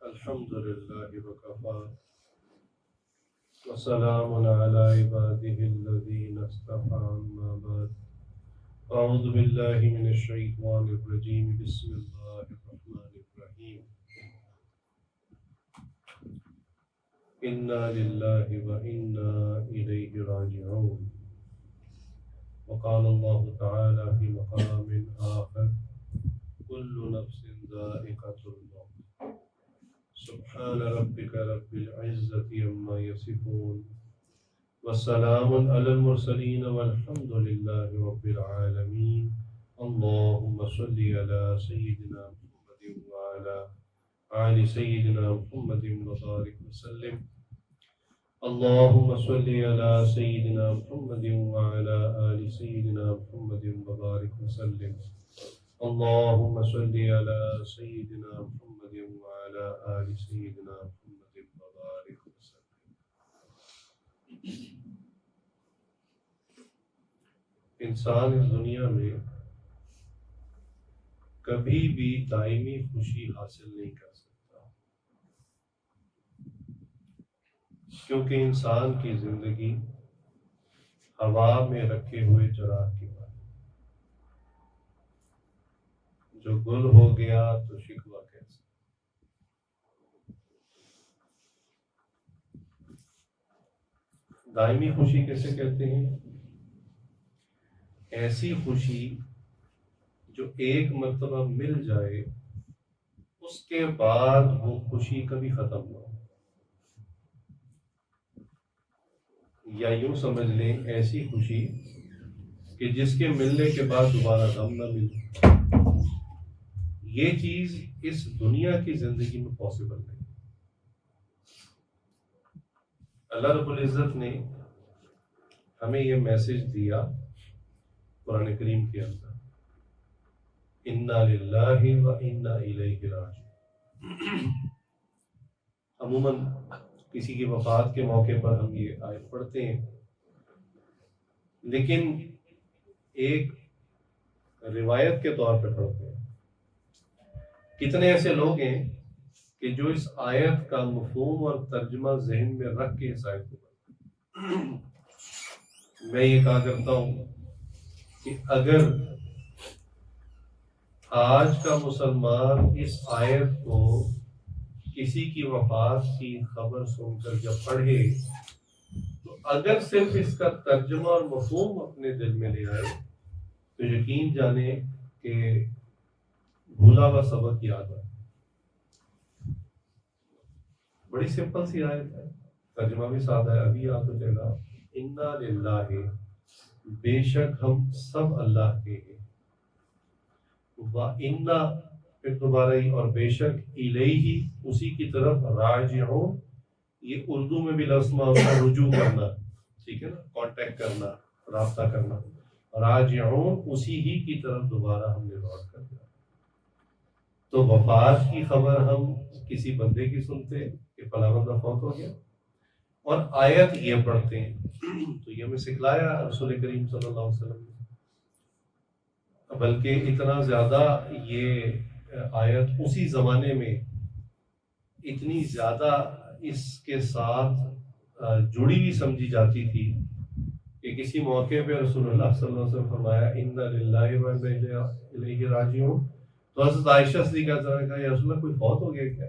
الحمد لله وكفى وسلام على عباده الذين اصطفى أما بعد أعوذ بالله من الشيطان الرجيم بسم الله الرحمن الرحيم إنا لله وإنا إليه راجعون وقال الله تعالى في مقام آخر كل نفس ذائقة الموت سبحان ربك رب العزة عما يصفون والسلام على المرسلين والحمد لله رب العالمين اللهم صل على سيدنا محمد وعلى آل سيدنا محمد وبارك وسلم اللهم صل على سيدنا محمد وعلى آل سيدنا محمد وبارك وسلم اللهم صل على سيدنا محمد وعلى آل سيدنا محمد وبارك وسلم. انسان اس دنیا میں کبھی بھی دائمی خوشی حاصل نہیں کر سکتا، کیونکہ انسان کی زندگی ہوا میں رکھے ہوئے چراغ کی بات، جو گل ہو گیا تو شکوہ کیسے. دائمی خوشی کیسے کہتے ہیں؟ ایسی خوشی جو ایک مرتبہ مل جائے اس کے بعد وہ خوشی کبھی ختم نہ ہو، یا یوں سمجھ لیں ایسی خوشی کہ جس کے ملنے کے بعد دوبارہ غم نہ ملے. یہ چیز اس دنیا کی زندگی میں پاسبل نہیں. اللہ رب العزت نے ہمیں یہ میسج دیا قرآن کریم کے اندر، انا للہ و انا الیہ راجعون. عموماً کسی کی وفات کے موقع پر ہم یہ آیت پڑھتے ہیں، لیکن ایک روایت کے طور پہ پڑھتے ہیں. کتنے ایسے لوگ ہیں کہ جو اس آیت کا مفہوم اور ترجمہ ذہن میں رکھ کے اس آیت کو پڑھتے ہیں. میں یہ کہا کرتا ہوں کہ اگر آج کا مسلمان اس آیت کو کسی کی وفات کی خبر سن کر جب پڑھے تو اگر صرف اس کا ترجمہ اور مفہوم اپنے دل میں لے آئے تو یقین جانے کہ بھولا ہوا سبق یاد آئے. بڑی سمپل سی آیت ہے، ترجمہ بھی سادہ ہے، ابھی یاد ہو جائے گا. انا للہ، بے شک ہم سب اللہ کے ہیں، وَإِنَّا پھر دوبارہ ہی، اور بے شک الیہ اسی کی طرف، راجعون یہ اردو میں بھی لفظ ہوتا ہے رجوع کرنا، ٹھیک ہے نا، کانٹیکٹ کرنا، رابطہ کرنا. راجعون اسی ہی کی طرف دوبارہ ہم نے لوٹ کر دیا. تو وفات کی خبر ہم کسی بندے کی سنتے کہ فلاں بندہ فوت ہو گیا اور آیت یہ پڑھتے ہیں، تو یہ ہمیں سکھلایا رسول کریم صلی اللہ علیہ وسلم نے. بلکہ اتنا زیادہ یہ آیت اسی زمانے میں اتنی زیادہ اس کے ساتھ جڑی ہوئی سمجھی جاتی تھی کہ کسی موقع پہ رسول اللہ صلی اللہ علیہ وسلم فرمایا انا للہ و انا الیہ راجعون، تو حضرت عائشہ صدیقہ نے کہا یا رسول اللہ کوئی فوت ہو گیا کیا؟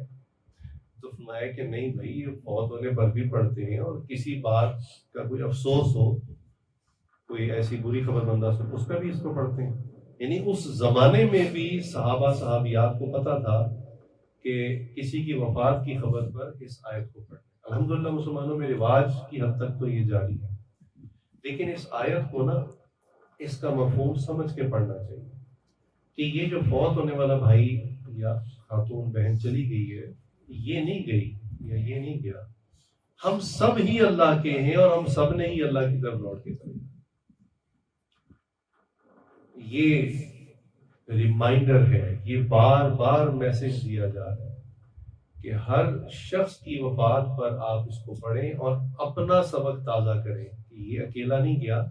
تو فرمایا کہ نہیں بھائی، یہ فوت ہونے پر بھی پڑھتے ہیں، اور کسی بات کا کوئی افسوس ہو، کوئی ایسی بری خبر بندہ سن، اس پہ بھی اس کو پڑھتے ہیں. یعنی اس زمانے میں بھی صحابہ صحابیات کو پتہ تھا کہ کسی کی وفات کی خبر پر اس آیت کو پڑھیں. الحمدللہ مسلمانوں میں رواج کی حد تک تو یہ جاری ہے، لیکن اس آیت کو نا اس کا مفہوم سمجھ کے پڑھنا چاہیے کہ یہ جو فوت ہونے والا بھائی یا خاتون بہن چلی گئی ہے، یہ نہیں گئی یا یہ نہیں گیا، ہم سب ہی اللہ کے ہیں اور ہم سب نے ہی اللہ کی طرف لوٹ کے چلے. یہ ریمائنڈر ہے، یہ بار بار میسج دیا جا رہا ہے کہ ہر شخص کی وفات پر آپ اس کو پڑھیں اور اپنا سبق تازہ کریں کہ یہ اکیلا نہیں گیا،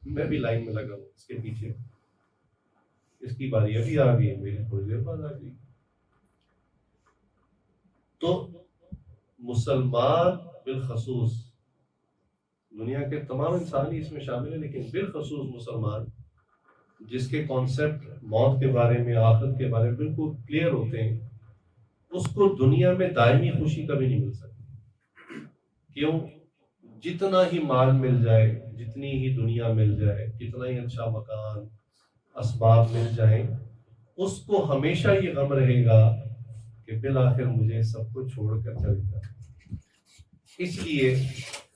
میں بھی لائن میں لگا ہوں اس کے پیچھے، اس کی باری ابھی آ گئی ہے، میری تھوڑی دیر بعد آ گئی. تو مسلمان بالخصوص، دنیا کے تمام انسان ہی اس میں شامل ہیں، لیکن بالخصوص مسلمان جس کے کانسیپٹ موت کے بارے میں، آخرت کے بارے میں بالکل کلیئر ہوتے ہیں، اس کو دنیا میں دائمی خوشی کبھی نہیں مل سکتی. کیوں؟ جتنا ہی مال مل جائے، جتنی ہی دنیا مل جائے، جتنا ہی اچھا مکان، اسباب مل جائیں، اس کو ہمیشہ یہ غم رہے گا کہ بالآخر مجھے سب کو چھوڑ کر چلے گا. اس لیے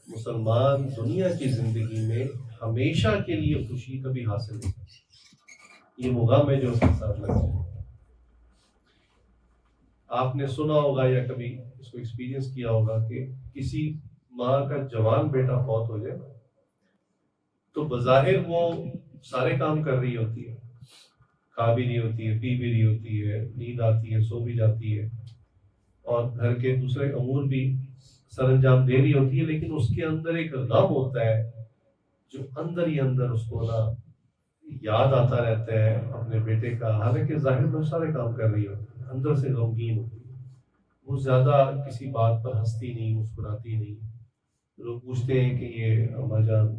مسلمان دنیا کی زندگی میں ہمیشہ کے لیے خوشی کبھی حاصل نہیں کر سکتا. یہ وہ غم ہے جو اس کے ساتھ لگا ہے. آپ نے سنا ہوگا یا کبھی اس کو ایکسپیرینس کیا ہوگا کہ کسی ماں کا جوان بیٹا فوت ہو جائے تو بظاہر وہ سارے کام کر رہی ہوتی ہے، کھا بھی رہی ہوتی ہے، پی بھی رہی ہوتی ہے، نیند آتی ہے، سو بھی جاتی ہے، اور گھر کے دوسرے امور بھی سر انجام دے رہی ہوتی ہے، لیکن اس کے اندر ایک غم ہوتا ہے جو اندر ہی اندر اس کو نا یاد آتا رہتا ہے اپنے بیٹے کا. حالانکہ ظاہر میں سارے کام کر رہی ہوتی ہے، اندر سے غمگین ہوتی ہے. وہ زیادہ کسی بات پر ہنستی نہیں، مسکراتی نہیں. لوگ پوچھتے ہیں کہ یہ اماں جان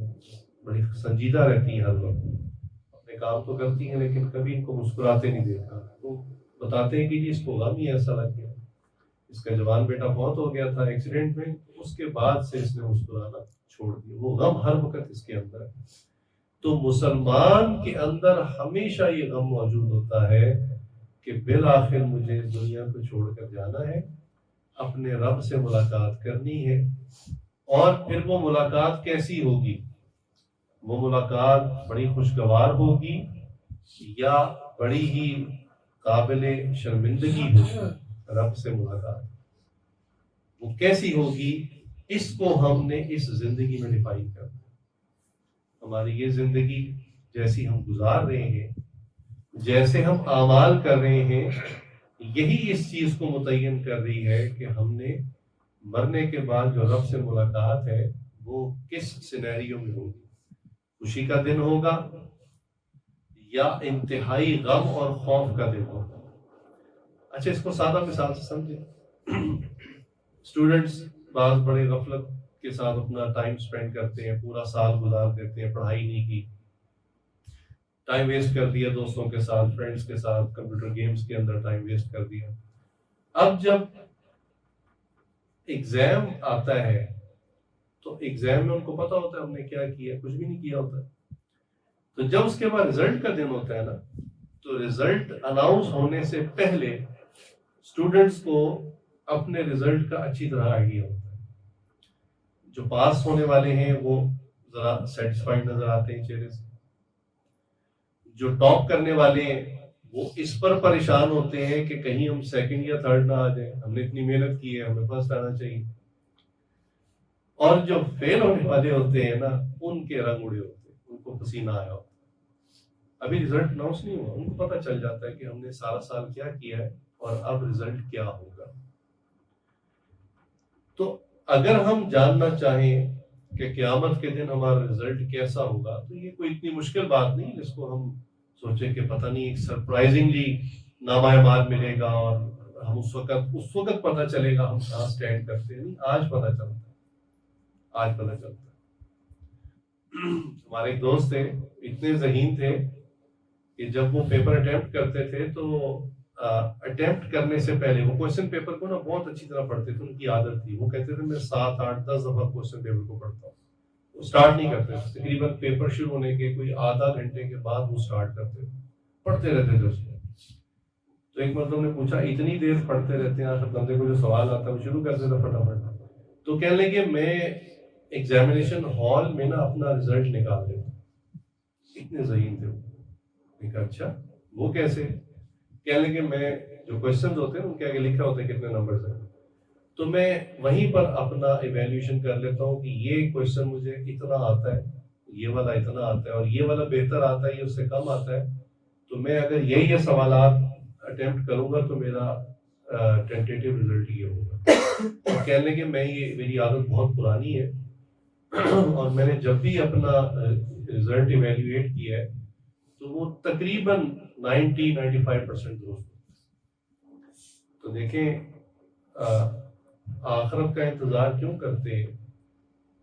بڑی سنجیدہ رہتی ہیں، ہر وقت اپنے کام تو کرتی ہیں لیکن کبھی ان کو مسکراتے نہیں دیکھا. وہ بتاتے ہیں کہ جی اس کو غم ہی ایسا لگ گیا، اس کا جوان بیٹا فوت ہو گیا تھا ایکسیڈنٹ میں، اس کے بعد سے اس نے مسکرانا چھوڑ دیا. وہ غم ہر وقت اس کے اندر ہے. تو مسلمان کے اندر ہمیشہ یہ غم موجود ہوتا ہے کہ بالآخر مجھے دنیا کو چھوڑ کر جانا ہے، اپنے رب سے ملاقات کرنی ہے. اور پھر وہ ملاقات کیسی ہوگی؟ وہ ملاقات بڑی خوشگوار ہوگی یا بڑی ہی قابل شرمندگی ہوگی؟ رب سے ملاقات وہ کیسی ہوگی، اس کو ہم نے اس زندگی میں ڈیفائن کرنا. ہماری یہ زندگی جیسی ہم گزار رہے ہیں، جیسے ہم اعمال کر رہے ہیں، یہی اس چیز کو متعین کر رہی ہے کہ ہم نے مرنے کے بعد جو رب سے ملاقات ہے وہ کس سینیریو میں ہوگی. خوشی کا دن ہوگا یا انتہائی غم اور خوف کا دن ہوگا. اچھا، اس کو سادہ مثال سے سمجھیں. اسٹوڈنٹس بعض بڑے غفلت کے ساتھ اپنا ٹائم سپینڈ کرتے ہیں، پورا سال گزار دیتے ہیں، پڑھائی نہیں کی، ٹائم ویسٹ کر دیا دوستوں کے ساتھ، فرینڈس کے ساتھ، کمپیوٹر گیمز کے اندر ٹائم ویسٹ کر دیا. اب جب ایگزام آتا ہے تو ایگزام میں ان کو پتا ہوتا ہے ہم نے کیا کیا، کچھ بھی نہیں کیا ہوتا. تو جب اس کے بعد رزلٹ کا دن ہوتا ہے نا، تو رزلٹ اناؤنس ہونے سے پہلے اسٹوڈنٹس کو اپنے رزلٹ کا اچھی طرح آئیڈیا ہوتا ہے. جو پاس ہونے والے ہیں وہ ذرا سیٹسفائیڈ نظر آتے ہیں چہرے سے. جو ٹاپ کرنے والے ہیں وہ اس پر پریشان ہوتے ہیں کہ کہیں ہم سیکنڈ یا تھرڈ نہ آ جائیں، ہم نے اتنی محنت کی ہے، ہمیں فرسٹ آنا چاہیے. اور جو فیل ہونے والے ہوتے ہیں نا، ان کے رنگ اڑے ہوتے ہیں، ان کو پسینہ آیا ہوتا ہے. ابھی رزلٹ اناؤنس نہیں ہوا، ان کو پتہ چل جاتا ہے کہ ہم نے سارا سال کیا کیا ہے اور اب رزلٹ کیا ہوگا. تو اگر ہم جاننا چاہیں کہ قیامت کے دن ہمارا رزلٹ کیسا ہوگا تو یہ کوئی اتنی مشکل بات نہیں جس کو ہم سوچیں کہ پتہ نہیں ایک سرپرائزنگلی نامہ اعمال ملے گا اور ہم اس وقت پتہ چلے گا ہم کہاں سٹینڈ کرتے ہیں. نہیں، آج پتہ چلتا ہے، آج پتہ چلتا ہے. ہمارے ایک دوست تھے، اتنے ذہین تھے کہ جب وہ پیپر اٹیمپٹ کرتے تھے تو اٹیمپٹ کرنے سے پہلے وہ کوشچن پیپر کو نا بہت اچھی طرح پڑھتے تھے. ان کی عادت تھی، وہ کہتے تھے میں 7 8 10 دفعہ کوشچن پیپر کو پڑھتا ہوں. وہ اسٹارٹ نہیں کرتے تھے، تقریباً پیپر شروع ہونے کے کوئی آدھا گھنٹے کے بعد وہ اسٹارٹ کرتے تھے، پڑھتے رہتے تھے اس کو. تو ایک مرتبہ نے پوچھا اتنی دیر پڑھتے رہتے ہیں، آخر بندے کو جو سوال آتا ہے وہ شروع کر دیتا فٹافٹ. تو کہنے لگے میں ایگزامینیشن ہال میں نا اپنا رزلٹ نکال دیتا. اتنے ذہین تھے وہ. میں کہا اچھا وہ کیسے؟ کہنے لگے میں جو کوشچنز ہوتے ہیں ان کے آگے لکھا ہوتا ہے کتنے نمبرز ہیں، تو میں وہیں پر اپنا ایویلیوشن کر لیتا ہوں کہ یہ کوشچن مجھے اتنا آتا ہے، یہ والا اتنا آتا ہے اور یہ والا بہتر آتا ہے، یہ اس سے کم آتا ہے. تو میں اگر یہ سوالات اٹیمپٹ کروں گا تو میرا ٹینٹیٹیو رزلٹ یہ ہوگا. کہنے لگے میں یہ میری عادت بہت پرانی ہے اور میں نے جب بھی اپنا رزلٹ ایویلیویٹ کیا ہے تو وہ تقریباً 90-95% درست. تو دیکھیں آخرت کا انتظار کیوں کرتے ہیں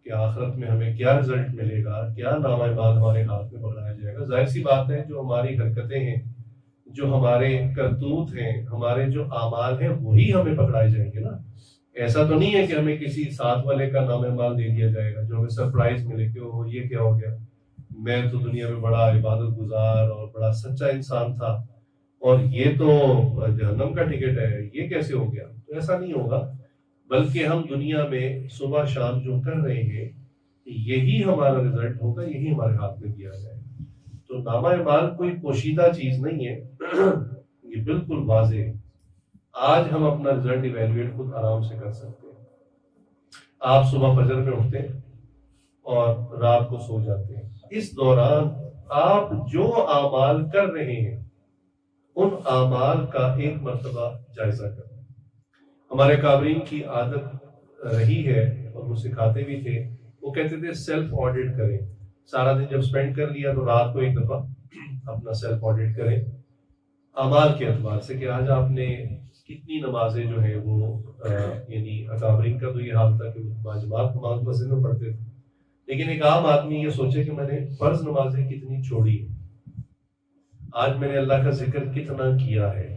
کہ آخرت میں ہمیں کیا رزلٹ ملے گا، کیا نامہ اعمال ہمارے ہاتھ میں پکڑایا جائے گا؟ ظاہر سی بات ہے جو ہماری حرکتیں ہیں، جو ہمارے کرتوت ہیں، ہمارے جو اعمال ہیں، وہی ہمیں پکڑائے جائیں گے نا۔ ایسا تو نہیں ہے کہ ہمیں کسی ساتھ والے کا نام اعمال دے دیا جائے گا جو ہمیں سرپرائز ملے کہ وہ یہ کیا ہو گیا، میں تو دنیا میں بڑا عبادت گزار اور بڑا سچا انسان تھا اور یہ تو جہنم کا ٹکٹ ہے، یہ کیسے ہو گیا؟ تو ایسا نہیں ہوگا، بلکہ ہم دنیا میں صبح شام جو کر رہے ہیں یہی ہمارا رزلٹ ہوگا، یہی ہمارے ہاتھ میں دیا جائے گا۔ تو نامہ اعمال کوئی پوشیدہ چیز نہیں ہے، یہ بالکل واضح ہے۔ آج ہم اپنا رزلٹ ایویلویٹ خود آرام سے کر سکتے ہیں۔ آپ صبح فجر میں اٹھتے ہیں اور رات کو سو جاتے ہیں، اس دوران آپ جو اعمال کر رہے ہیں ان اعمال کا ایک مرتبہ جائزہ کریں۔ ہمارے کابرین کی عادت رہی ہے اور وہ سکھاتے بھی تھے، وہ کہتے تھے سیلف آڈٹ کریں۔ سارا دن جب سپینڈ کر لیا تو رات کو ایک دفعہ اپنا سیلف آڈٹ کریں اعمال کے اعتبار سے کہ آج آپ نے کتنی نمازیں جو ہیں وہ یعنی اکابرین کا تو یہ حال تھا کہ وہ باجماعت نماز مسجد میں پڑھتے تھے، لیکن ایک عام آدمی یہ سوچے کہ میں نے فرض نمازیں کتنی چھوڑی ہیں، آج میں نے اللہ کا ذکر کتنا کیا ہے،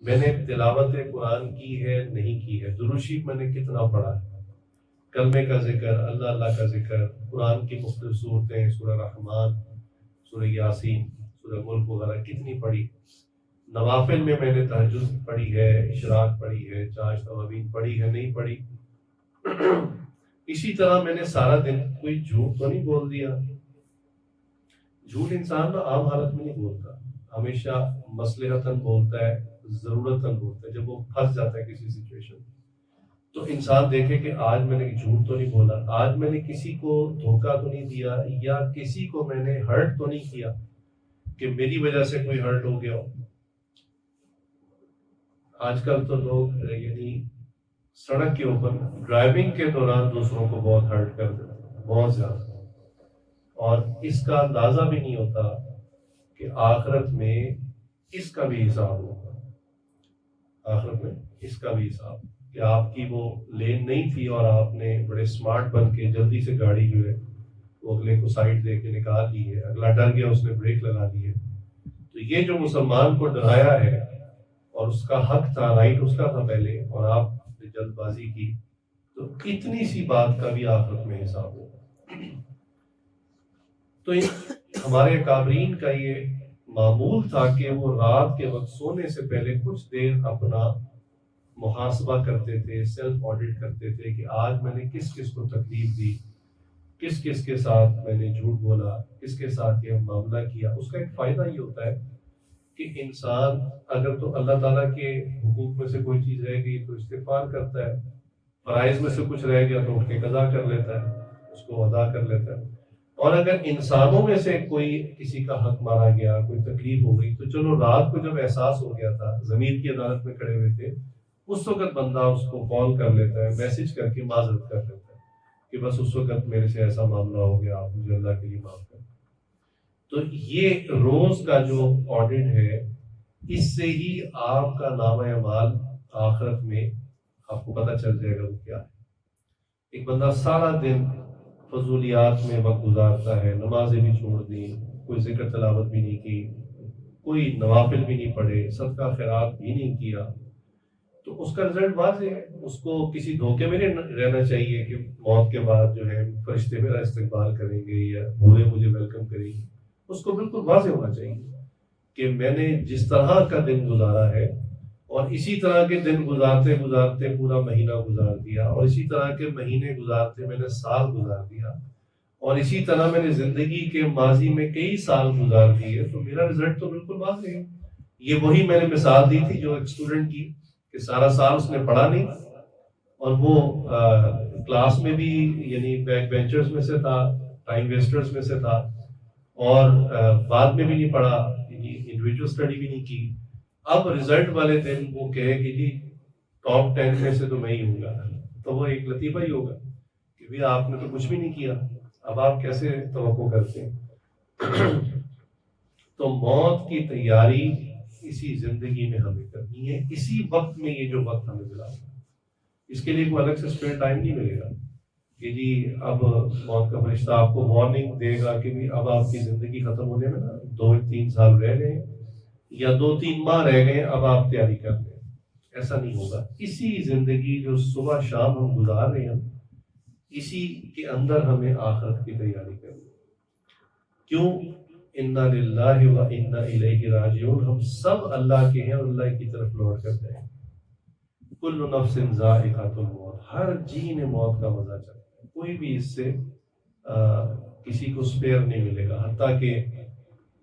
میں نے تلاوت قرآن کی ہے نہیں کی ہے، درود شریف میں نے کتنا پڑھا ہے، کلمے کا ذکر، اللہ کا ذکر، قرآن کی مختلف صورتیں، سورہ رحمان، سورہ یاسین، سورہ ملک وغیرہ کتنی پڑھی، نوافل میں نے تہجد پڑھی ہے، اشراق پڑھی ہے، چاش توابین پڑھی ہے نہیں پڑھی۔ اسی طرح میں نے سارا دن کوئی جھوٹ تو نہیں بول دیا۔ جھوٹ انسان نا عام حالت میں نہیں بولتا، ہمیشہ مصلحتاً بولتا ہے، ضرورتاً بولتا ہے۔ جب وہ پھنس جاتا ہے کسی سچویشن تو انسان دیکھے کہ آج میں نے جھوٹ تو نہیں بولا، آج میں نے کسی کو دھوکہ تو نہیں دیا، یا کسی کو میں نے ہرٹ تو نہیں کیا کہ میری وجہ سے کوئی ہرٹ ہو گیا ہو۔ آج کل تو لوگ یعنی سڑک کے اوپر ڈرائیونگ کے دوران دوسروں کو بہت ہرٹ کر دیتے ہیں، بہت زیادہ، اور اس کا اندازہ بھی نہیں ہوتا کہ آخرت میں اس کا بھی حساب ہوگا۔ آخرت میں اس کا بھی حساب کہ آپ کی وہ لین نہیں تھی اور آپ نے بڑے سمارٹ بن کے جلدی سے گاڑی جو ہے وہ اگلے کو سائڈ دے کے نکال لی ہے، اگلا ڈر گیا اس نے بریک لگا دی ہے۔ تو یہ جو مسلمان کو ڈرایا ہے اور اس کا حق تھا، رائٹ اس کا تھا پہلے، اور آپ نے جلد بازی کی، تو اتنی سی بات کا بھی آخرت میں حساب ہوگا۔ تو ہمارے اکابرین کا یہ معمول تھا کہ وہ رات کے وقت سونے سے پہلے کچھ دیر اپنا محاسبہ کرتے تھے، سیلف آڈٹ کرتے تھے کہ آج میں نے کس کس کو تکلیف دی، کس کس کے ساتھ میں نے جھوٹ بولا، کس کے ساتھ یہ معاملہ کیا۔ اس کا ایک فائدہ یہ ہوتا ہے کہ انسان اگر تو اللہ تعالیٰ کے حقوق میں سے کوئی چیز رہ گئی تو استغفار کرتا ہے، فرائض میں سے کچھ رہ گیا تو اٹھ کے قضا کر لیتا ہے، اس کو ادا کر لیتا ہے، اور اگر انسانوں میں سے کوئی کسی کا حق مارا گیا، کوئی تکلیف ہو گئی، تو چلو رات کو جب احساس ہو گیا تھا، ضمیر کی عدالت میں کھڑے ہوئے تھے، اس وقت بندہ اس کو کال کر لیتا ہے، میسج کر کے معذرت کر لیتا ہے کہ بس اس وقت میرے سے ایسا معاملہ ہو گیا، آپ مجھے اللہ کے لیے معاف کر۔ تو یہ روز کا جو آڈٹ ہے، اس سے ہی آپ کا نامہ اعمال آخرت میں آپ کو پتہ چل جائے گا وہ کیا ہے۔ ایک بندہ سارا دن فضولیات میں وقت گزارتا ہے، نمازیں بھی چھوڑ دی، کوئی ذکر تلاوت بھی نہیں کی، کوئی نوافل بھی نہیں پڑھے، صدقہ خیرات بھی نہیں کیا، تو اس کا رزلٹ واضح ہے۔ اس کو کسی دھوکے میں نہیں رہنا چاہیے کہ موت کے بعد جو ہے فرشتے میرا استقبال کریں گے یا بھولے مجھے ویلکم کریں گے۔ اس کو بالکل واضح ہونا چاہیے کہ میں نے جس طرح کا دن گزارا ہے اور اسی طرح کے دن گزارتے گزارتے پورا مہینہ گزار دیا، اور اسی طرح کے مہینے گزارتے میں نے سال گزار دیا، اور اسی طرح میں نے زندگی کے ماضی میں کئی سال گزار دیے، تو میرا رزلٹ تو بالکل واضح ہے۔ یہ وہی میں نے مثال دی تھی جو ایک اسٹوڈنٹ کی کہ سارا سال اس نے پڑھا نہیں، اور وہ کلاس میں بھی یعنی بیک بینچرز میں سے تھا، ٹائم ویسٹرز میں سے تھا، اور بعد میں بھی نہیں پڑھا، انڈیویجول اسٹڈی بھی نہیں کی۔ اب رزلٹ والے دن وہ کہے کہ جی ٹاپ 10 میں سے تو میں ہی ہوں گا، تو وہ ایک لطیفہ ہی ہوگا کہ بھی آپ نے تو کچھ بھی نہیں کیا، اب آپ کیسے توقع کرتے ہیں؟ تو موت کی تیاری اسی زندگی میں ہمیں کرنی ہے، اسی وقت میں، یہ جو وقت ہمیں ملا ہے اس کے لیے کوئی الگ سے اسپیئر ٹائم نہیں ملے گا کہ جی اب موت کا فرشتہ آپ کو وارننگ دے گا کہ بھی اب آپ کی زندگی ختم ہونے میں نا 2-3 سال رہ گئے یا 2-3 ماہ رہ گئے، اب آپ تیاری کر لیں. ایسا نہیں ہوگا. اسی زندگی جو صبح شام ہم گزار رہے ہیں اسی کے اندر ہمیں آخرت کی تیاری کرنی. کیوں؟ انا للہ و انا الیہ راجعون. ہم سب اللہ کے ہیں اور اللہ کی طرف لوٹ کر جائیں. کل نفس ذائقۃ الموت. ہر جی نے موت کا مزہ چکھا ہے. کوئی بھی اس سے کسی کو اسپیئر نہیں ملے گا. حتیٰ کہ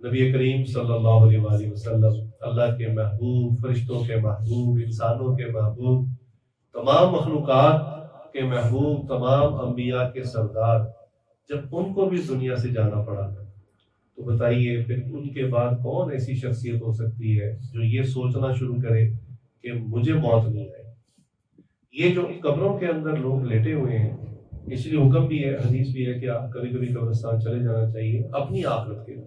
نبی کریم صلی اللہ علیہ وآلہ وسلم، اللہ کے محبوب، فرشتوں کے محبوب، انسانوں کے محبوب، تمام مخلوقات کے محبوب، تمام انبیاء کے سردار، جب ان کو بھی دنیا سے جانا پڑا تو بتائیے پھر ان کے بعد کون ایسی شخصیت ہو سکتی ہے جو یہ سوچنا شروع کرے کہ مجھے موت نہیں آئے. یہ جو قبروں کے اندر لوگ لیٹے ہوئے ہیں، اس لیے حکم بھی ہے، حدیث بھی ہے کہ آپ کبھی کبھی قبرستان چلے جانا چاہیے اپنی آخرت کے لیے.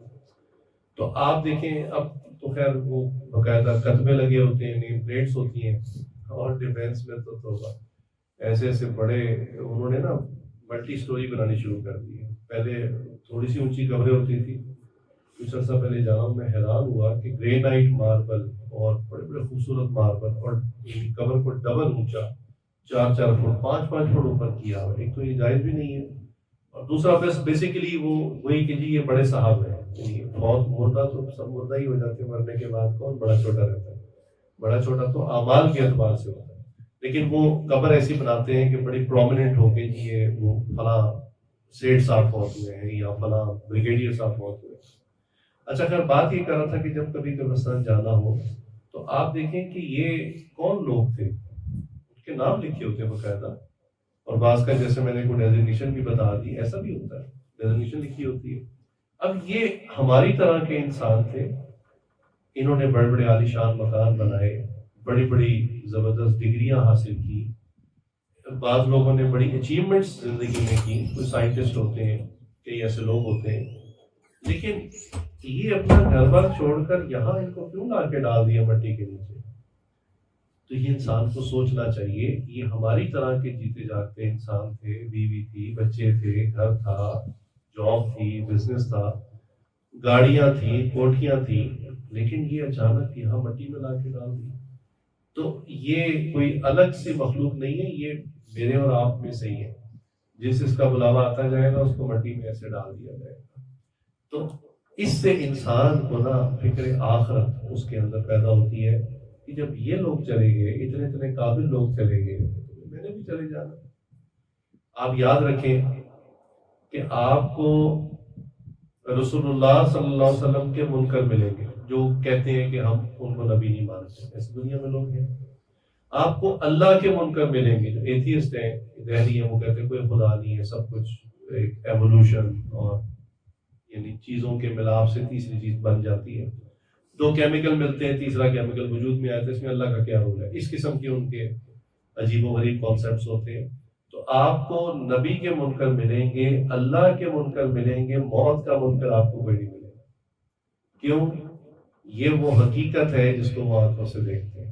تو آپ دیکھیں اب تو خیر وہ باقاعدہ کتبے لگے ہوتے ہیں، نیم پلیٹس ہوتی ہیں، اور ڈیفینس میں تو ایسے ایسے بڑے انہوں نے نا ملٹی سٹوری بنانی شروع کر دی ہے. پہلے تھوڑی سی اونچی قبریں ہوتی تھی. کچھ عرصہ پہلے جہاں میں حیران ہوا کہ گرینائٹ ماربل اور بڑے بڑے خوبصورت ماربل اور قبر کو ڈبل اونچا 4-4 فٹ 5-5 فٹ اوپر کیا. ایک تو یہ جائز بھی نہیں ہے، اور دوسرا بس بیسیکلی وہ وہی کہ جی یہ بڑے صاحب ہیں. بہت مردہ تو سب مردہ ہی ہو جاتے ہیں، مرنے کے بعد کون بڑا چھوٹا رہتا ہے. بڑا چھوٹا تو اعمال کے اعتبار سے ہوتا ہے، لیکن وہ قبر ایسی بناتے ہیں کہ بڑی پرومیننٹ ہو کے جی یہ وہ فلاں سیٹ صاحب فوت ہوئے ہیں یا فلاں بریگیڈیئر صاحب فوت ہوئے ہیں. اچھا خیر بات یہ کر رہا تھا کہ جب کبھی قبرستان جانا ہو تو آپ دیکھیں کہ یہ کون لوگ تھے. ان کے نام لکھے ہوتے ہیں باقاعدہ، اور بعض کا جیسے میں نے کوئی ڈیزگنیشن بھی بتا دی، ایسا بھی ہوتا ہے، ڈیزگنیشن لکھی ہوتی ہے. اب یہ ہماری طرح کے انسان تھے، انہوں نے بڑے بڑے عالیشان مکان بنائے، بڑی بڑی زبردست ڈگریاں حاصل کی. بعض لوگوں نے بڑی اچیومنٹس زندگی میں کی، کوئی سائنٹسٹ ہوتے ہیں، کئی ایسے لوگ ہوتے ہیں، لیکن یہ اپنا گھر بار چھوڑ کر یہاں ان کو کیوں لا کے ڈال دیا مٹی کے نیچے. تو یہ انسان کو سوچنا چاہیے. یہ ہماری طرح کے جیتے جاگتے انسان تھے، بیوی تھی، بچے تھے، گھر تھا، جاب تھی، بزنس تھا، گاڑیاں تھیں، کوٹھیاں تھیں، لیکن یہ اچانک یہاں مٹی میں لا کے ڈال دی. تو یہ کوئی الگ سی مخلوق نہیں ہے، یہ میرے اور آپ میں سے ہی ہے. جس اس کا بلاوا آتا جائے گا اس کو مٹی میں ایسے ڈال دیا جائے گا. تو اس سے انسان کو نا فکر آخرت اس کے اندر پیدا ہوتی ہے کہ جب یہ لوگ چلے گئے، اتنے اتنے قابل لوگ چلے گئے، تو میں نے بھی چلے جانا. آپ یاد رکھیں کہ آپ کو رسول اللہ صلی اللہ علیہ وسلم کے منکر ملیں گے جو کہتے ہیں کہ ہم ان کو نبی نہیں مانتے. ایسی دنیا میں لوگ ہیں. آپ کو اللہ کے منکر ملیں گے جو ایتھیسٹ ہیں، دہری ہیں، وہ کہتے ہیں کوئی خدا نہیں ہے، سب کچھ ایک ایوولوشن اور یعنی چیزوں کے ملاپ سے تیسری چیز بن جاتی ہے. 2 کیمیکل ملتے ہیں، تیسرا کیمیکل وجود میں آیا تو اس میں اللہ کا کیا رول ہے. اس قسم کے ان کے عجیب و غریب کانسیپٹس ہوتے ہیں. تو آپ کو نبی کے منکر ملیں گے، اللہ کے منکر ملیں گے، موت کا منکر آپ کو کوئی نہیں ملے گا. کیوں؟ یہ وہ حقیقت ہے جس کو وہ آنکھوں سے دیکھتے ہیں.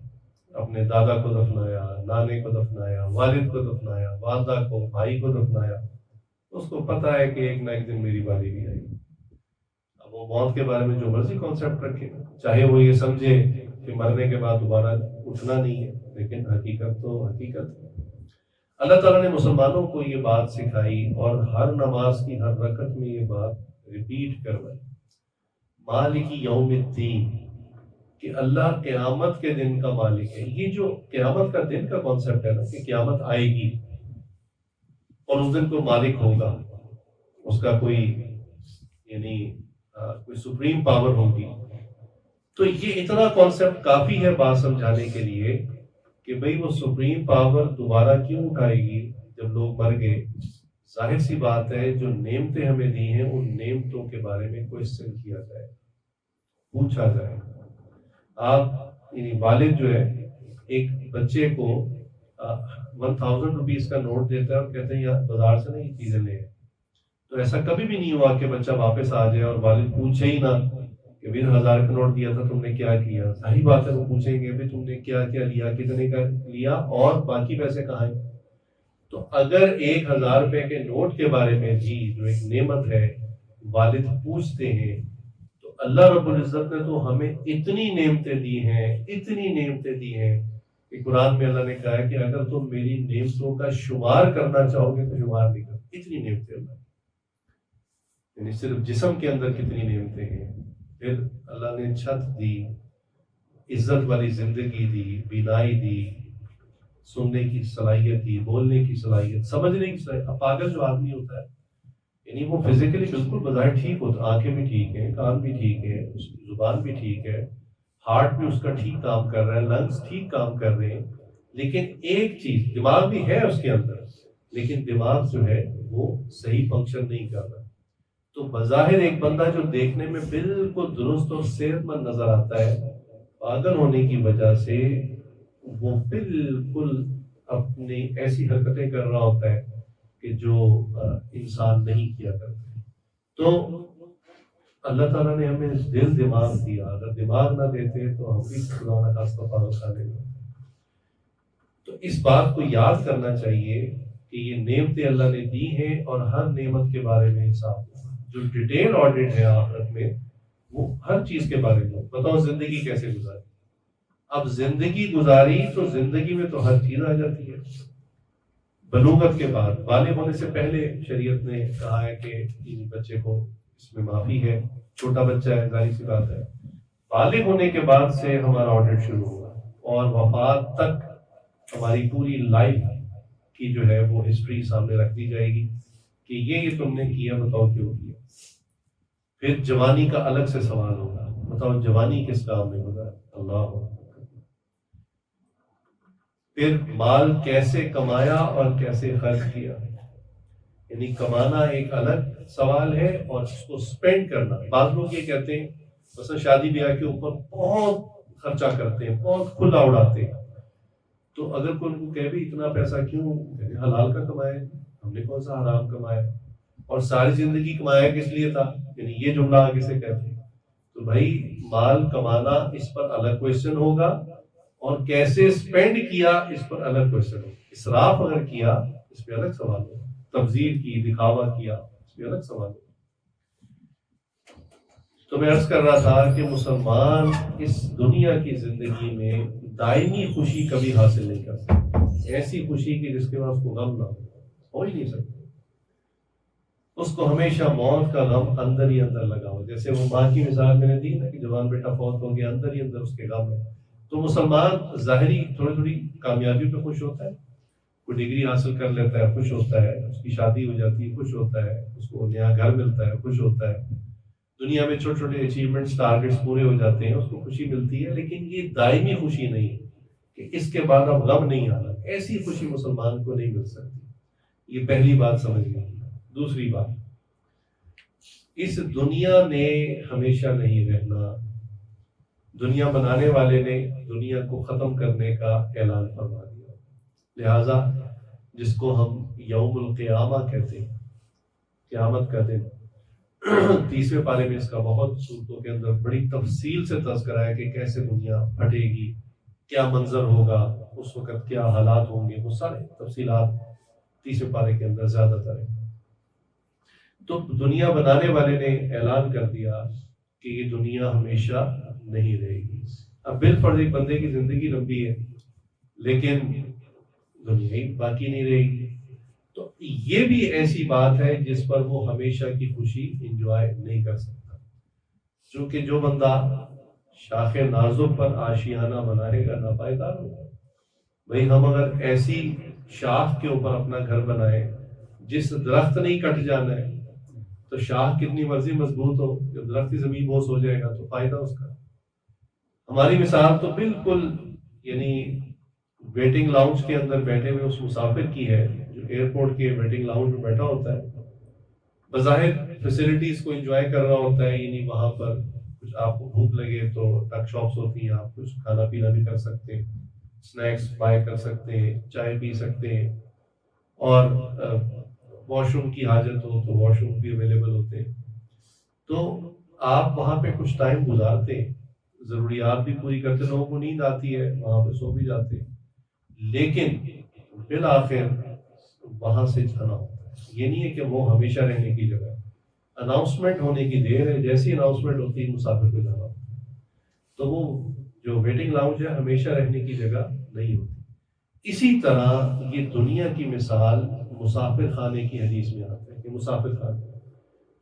اپنے دادا کو دفنایا، نانے کو دفنایا، والد کو دفنایا، والدہ کو، بھائی کو دفنایا. اس کو پتا ہے کہ ایک نہ ایک دن میری باری بھی آئی. اب وہ موت کے بارے میں جو مرضی کانسیپٹ رکھے، چاہے وہ یہ سمجھے کہ مرنے کے بعد دوبارہ اٹھنا نہیں ہے، لیکن حقیقت تو حقیقت ہے. اللہ تعالیٰ نے مسلمانوں کو یہ بات سکھائی اور ہر نماز کی ہر رکعت میں یہ بات ریپیٹ کروائی. مالک یوم الدین، کہ اللہ قیامت کے دن کا مالک ہے. یہ جو قیامت کا دن کا کانسیپٹ ہے نا کہ قیامت آئے گی اور اس دن کو مالک ہوگا، اس کا کوئی یعنی کوئی سپریم پاور ہوگی. تو یہ اتنا کانسیپٹ کافی ہے بات سمجھانے کے لیے کہ بھئی وہ سپریم پاور دوبارہ کیوں اٹھائے گی جب لوگ مر گئے. ظاہر سی بات ہے جو نعمتیں ہمیں دی ہیں ان نعمتوں کے بارے میں کوئسچن کیا جائے، پوچھا جائے. آپ یعنی والد جو ہے ایک بچے کو 1000 روپیز کا نوٹ دیتا ہے اور کہتے ہیں یار بازار سے نہیں چیزیں لے. تو ایسا کبھی بھی نہیں ہوا کہ بچہ واپس آ جائے اور والد پوچھے ہی نہ کہ 20,000 کا نوٹ دیا تھا تم نے کیا کیا. ظاہر بات ہے وہ پوچھیں گے بھی تم نے کیا کیا لیا, کتنے کا لیا, اور باقی پیسے کہاں ہیں. تو اگر 1,000 روپے کے نوٹ کے بارے میں بھی جو ایک نعمت ہے والد پوچھتے ہیں, تو اللہ رب العزت نے تو ہمیں اتنی نعمتیں دی ہیں, اتنی نعمتیں دی ہیں کہ قرآن میں اللہ نے کہا ہے کہ اگر تم میری نعمتوں کا شمار کرنا چاہو گے تو شمار نہیں کر. اتنی نعمتیں اللہ, یعنی صرف جسم کے اندر کتنی نعمتیں ہیں. پھر اللہ نے چھت دی, عزت والی زندگی دی, بینائی دی, سننے کی صلاحیت دی, بولنے کی صلاحیت, سمجھنے کی صلاحیت. اب پاگل جو آدمی ہوتا ہے, یعنی وہ فزیکلی بالکل بظاہر ٹھیک ہوتا, آنکھیں بھی ٹھیک ہیں, کان بھی ٹھیک ہے, اس کی زبان بھی ٹھیک ہے, ہارٹ بھی اس کا ٹھیک کام کر رہا ہے, لنگس ٹھیک کام کر رہے ہیں, لیکن ایک چیز, دماغ بھی ہے اس کے اندر, لیکن دماغ جو ہے وہ صحیح فنکشن نہیں کر رہا. تو بظاہر ایک بندہ جو دیکھنے میں بالکل درست اور صحت مند نظر آتا ہے, پاگل ہونے کی وجہ سے وہ بالکل اپنی ایسی حرکتیں کر رہا ہوتا ہے کہ جو انسان نہیں کیا کرتے. تو اللہ تعالیٰ نے ہمیں دل دماغ دیا, اگر دماغ نہ دیتے تو ہم بھی خدا نہ خاصہ پاگل کھانے میں. تو اس بات کو یاد کرنا چاہیے کہ یہ نعمتیں اللہ نے دی ہیں, اور ہر نعمت کے بارے میں حساب, جو ڈیٹیل آڈٹ ہے آخرت میں, وہ ہر چیز کے بارے میں. بتاؤ زندگی کیسے گزاری, اب زندگی گزاری تو زندگی میں تو ہر چیز آ جاتی ہے. بلوغت کے بعد, بالغ ہونے سے پہلے شریعت نے کہا ہے کہ بچے کو اس میں معافی ہے, چھوٹا بچہ ہے, ظاہر سی بات ہے. بالغ ہونے کے بعد سے ہمارا آڈٹ شروع ہوگا, اور وفات تک ہماری پوری لائف کی جو ہے وہ ہسٹری سامنے رکھ دی جائے گی کہ یہ تم نے کیا, بتاؤ کیوں کیا. پھر جوانی کا الگ سے سوال ہوگا, بتاؤ جوانی کس کام میں ہوگا, اللہ ہو. پھر مال کیسے کمایا اور کیسے خرچ کیا, یعنی کمانا ایک الگ سوال ہے, اور اس کو سپینڈ کرنا. بعض لوگ یہ کہتے ہیں مثلا شادی بیاہ کے اوپر بہت خرچہ کرتے ہیں, بہت کھلا اڑاتے ہیں. تو اگر کوئی ان کو کہے بھی اتنا پیسہ کیوں, حلال کا کمایا, ہم نے کون سا حرام کمایا, اور ساری زندگی کمایا کس لیے تھا, یعنی یہ جملہ آگے سے کہتے ہیں. تو بھائی مال کمانا اس پر الگ کویشچن ہوگا, اور کیسے سپینڈ کیا اس پر الگ کویشچن ہوگا. اسراف اگر کیا اس پہ الگ سوال ہوگا, تبذیر کی, دکھاوا کیا, اس پہ الگ سوال ہوگا. تو میں عرض کر رہا تھا کہ مسلمان اس دنیا کی زندگی میں دائمی خوشی کبھی حاصل نہیں کر سکتا, ایسی خوشی کی جس کے بعد اس کو غم نہ ہو ہی نہیں سکتا. اس کو ہمیشہ موت کا غم اندر ہی اندر لگا ہو. جیسے وہ ماں کی مثال میں نے دی نا کہ جوان بیٹا فوت ہو گیا, اندر ہی اندر اس کے غم ہے. تو مسلمان ظاہری تھوڑی تھوڑی کامیابی پہ خوش ہوتا ہے, کوئی ڈگری حاصل کر لیتا ہے خوش ہوتا ہے, اس کی شادی ہو جاتی ہے خوش ہوتا ہے, اس کو نیا گھر ملتا ہے خوش ہوتا ہے, دنیا میں چھوٹے چھوٹے اچیومنٹس ٹارگیٹس پورے ہو جاتے ہیں, اس کو خوشی ملتی ہے. لیکن یہ دائمی خوشی نہیں ہے کہ اس کے بعد اب غم نہیں آنا. ایسی خوشی مسلمان کو نہیں مل سکتی. یہ پہلی بات سمجھنے کی. دوسری بات, اس دنیا نے ہمیشہ نہیں رہنا. دنیا بنانے والے نے دنیا کو ختم کرنے کا اعلان فرما دیا. لہذا جس کو ہم یوم القیامہ کہتے ہیں, قیامت کا دن, 30ویں پارے میں اس کا بہت صورتوں کے اندر بڑی تفصیل سے تذکرہ ہے کہ کیسے دنیا پھٹے گی, کیا منظر ہوگا, اس وقت کیا حالات ہوں گے. وہ سارے تفصیلات 30ویں پارے کے اندر زیادہ تر ہیں. تو دنیا بنانے والے نے اعلان کر دیا کہ یہ دنیا ہمیشہ نہیں رہے گی. اب بالفرض ایک بندے کی زندگی لمبی ہے لیکن دنیا ہی باقی نہیں رہے گی. تو یہ بھی ایسی بات ہے جس پر وہ ہمیشہ کی خوشی انجوائے نہیں کر سکتا. چونکہ جو بندہ شاخ نازک پر آشیانہ بنائے گا ناپائیدار ہوگا. بھئی ہم اگر ایسی شاخ کے اوپر اپنا گھر بنائیں جس درخت نہیں کٹ جانا ہے, تو شاخ کتنی مرضی مضبوط ہو, جب درخت زمین بوس ہو جائے گا تو فائدہ اس کا. ہماری مثال تو بالکل یعنی ویٹنگ لاؤنج کے اندر بیٹھے ہوئے اس مسافر کی ہے جو ایئرپورٹ کے ویٹنگ لاؤنج میں بیٹھا ہوتا ہے, بظاہر فیسلٹیز کو انجوائے کر رہا ہوتا ہے. یعنی وہاں پر کچھ آپ کو بھوک لگے تو ٹک شاپس ہوتی ہیں, آپ کچھ کھانا پینا بھی کر سکتے ہیں, اسنیکس بائی کر سکتے ہیں, چائے پی سکتے ہیں, اور واش روم کی حاجت ہو تو واش روم بھی اویلیبل ہوتے ہیں. تو آپ وہاں پہ کچھ ٹائم گزارتے ہیں، ضروریات بھی پوری کرتے، لوگوں کو نیند آتی ہے وہاں پہ سو بھی جاتے ہیں، لیکن بالآخر وہاں سے جانا ہوتا ہے۔ یہ نہیں ہے کہ وہ ہمیشہ رہنے کی جگہ ہے، اناؤنسمنٹ ہونے کی دیر ہے، جیسی اناؤنسمنٹ ہوتی ہے مسافر کو جانا ہوتا ہے۔ تو وہ جو ویٹنگ لاؤنج ہے ہمیشہ رہنے کی جگہ نہیں ہوتی۔ اسی طرح یہ دنیا کی مثال مسافر خانے کی حدیث میں آتا ہے کہ مسافر خانے،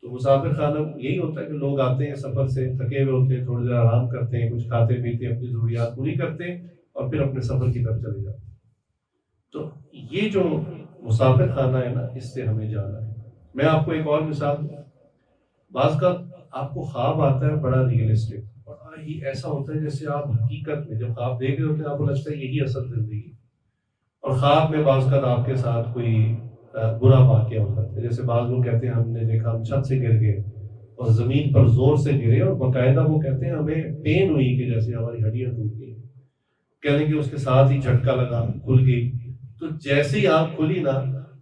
تو مسافر خانہ یہی ہوتا ہے کہ لوگ آتے ہیں سفر سے تھکے ہوئے ہوتے ہیں، تھوڑی دیر آرام کرتے ہیں، کچھ کھاتے پیتے ہیں، اپنی ضروریات پوری کرتے ہیں اور پھر اپنے سفر کی طرف چلے جاتے ہیں۔ تو یہ جو مسافر خانہ ہے نا، اس سے ہمیں جانا ہے۔ میں آپ کو ایک اور مثال دوں، بعض کا آپ کو خواب آتا ہے بڑا ریئلسٹک، بڑا ہی ایسا ہوتا ہے جیسے آپ حقیقت میں جب خواب دیکھ رہے ہوتے ہیں آپ کو لگتا ہے یہی اصل زندگی ہے، اور خواب میں بعض کا آپ کے ساتھ کوئی برا واقعہ ہو جاتا ہے۔ جیسے بعض لوگ کہتے ہیں ہم نے دیکھا ہم چھت سے گر گئے اور زمین پر زور سے گرے، اور باقاعدہ وہ کہتے ہیں ہمیں پین ہوئی کہ جیسے ہماری ہڈیاں ٹوٹ گئی، کہنے کہ اس کے ساتھ ہی جھٹکا لگا، کھل گئی۔ تو جیسے ہی آنکھ کھلی نا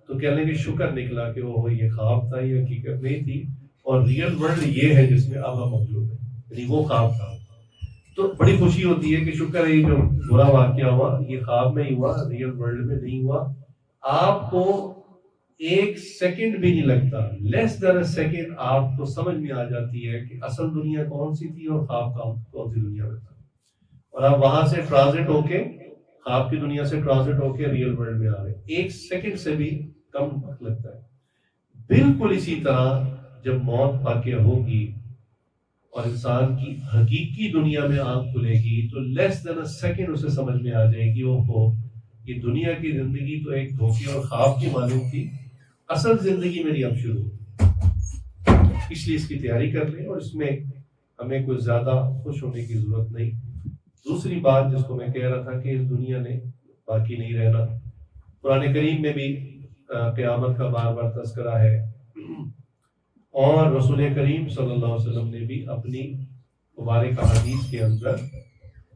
تو کہنے کہ شکر نکلا کہ وہ یہ خواب تھا، یہ حقیقت نہیں تھی، اور ریئل ورلڈ یہ ہے جس میں اب ہم موجود ہیں، یعنی وہ خواب تھا۔ تو بڑی خوشی ہوتی ہے کہ شکر ہے یہ جو برا واقعہ ہوا یہ خواب میں ہی ہوا، ریئل ورلڈ میں نہیں ہوا۔ آپ کو ایک سیکنڈ بھی نہیں لگتا، لیس دین اے سیکنڈ آپ کو سمجھ میں آ جاتی ہے کہ اصل دنیا کون سی تھی اور خواب کون سی دنیا میں تھا، اور آپ وہاں سے ٹرانزٹ ہو کے خواب کی دنیا سے ٹرانزٹ ہو کے ریئل ورلڈ میں آ رہے ہیں، ایک سیکنڈ سے بھی کم وقت لگتا ہے۔ بالکل اسی طرح جب موت واقع ہوگی اور انسان کی حقیقی دنیا میں آنکھ کھلے گی تو لیس دین اے سیکنڈ اسے سمجھ میں آ جائے گی اوہو یہ دنیا کی زندگی تو ایک دھوکے اور خواب کی مانند تھی، اصل زندگی میری اب شروع ہو، اس لیے اس کی تیاری کر لیں، اور اس میں ہمیں کوئی زیادہ خوش ہونے کی ضرورت نہیں۔ دوسری بات جس کو میں کہہ رہا تھا کہ اس دنیا نے باقی نہیں رہنا، قرآن کریم میں بھی قیامت کا بار بار تذکرہ ہے، اور رسول کریم صلی اللہ علیہ وسلم نے بھی اپنی مبارک حدیث کے اندر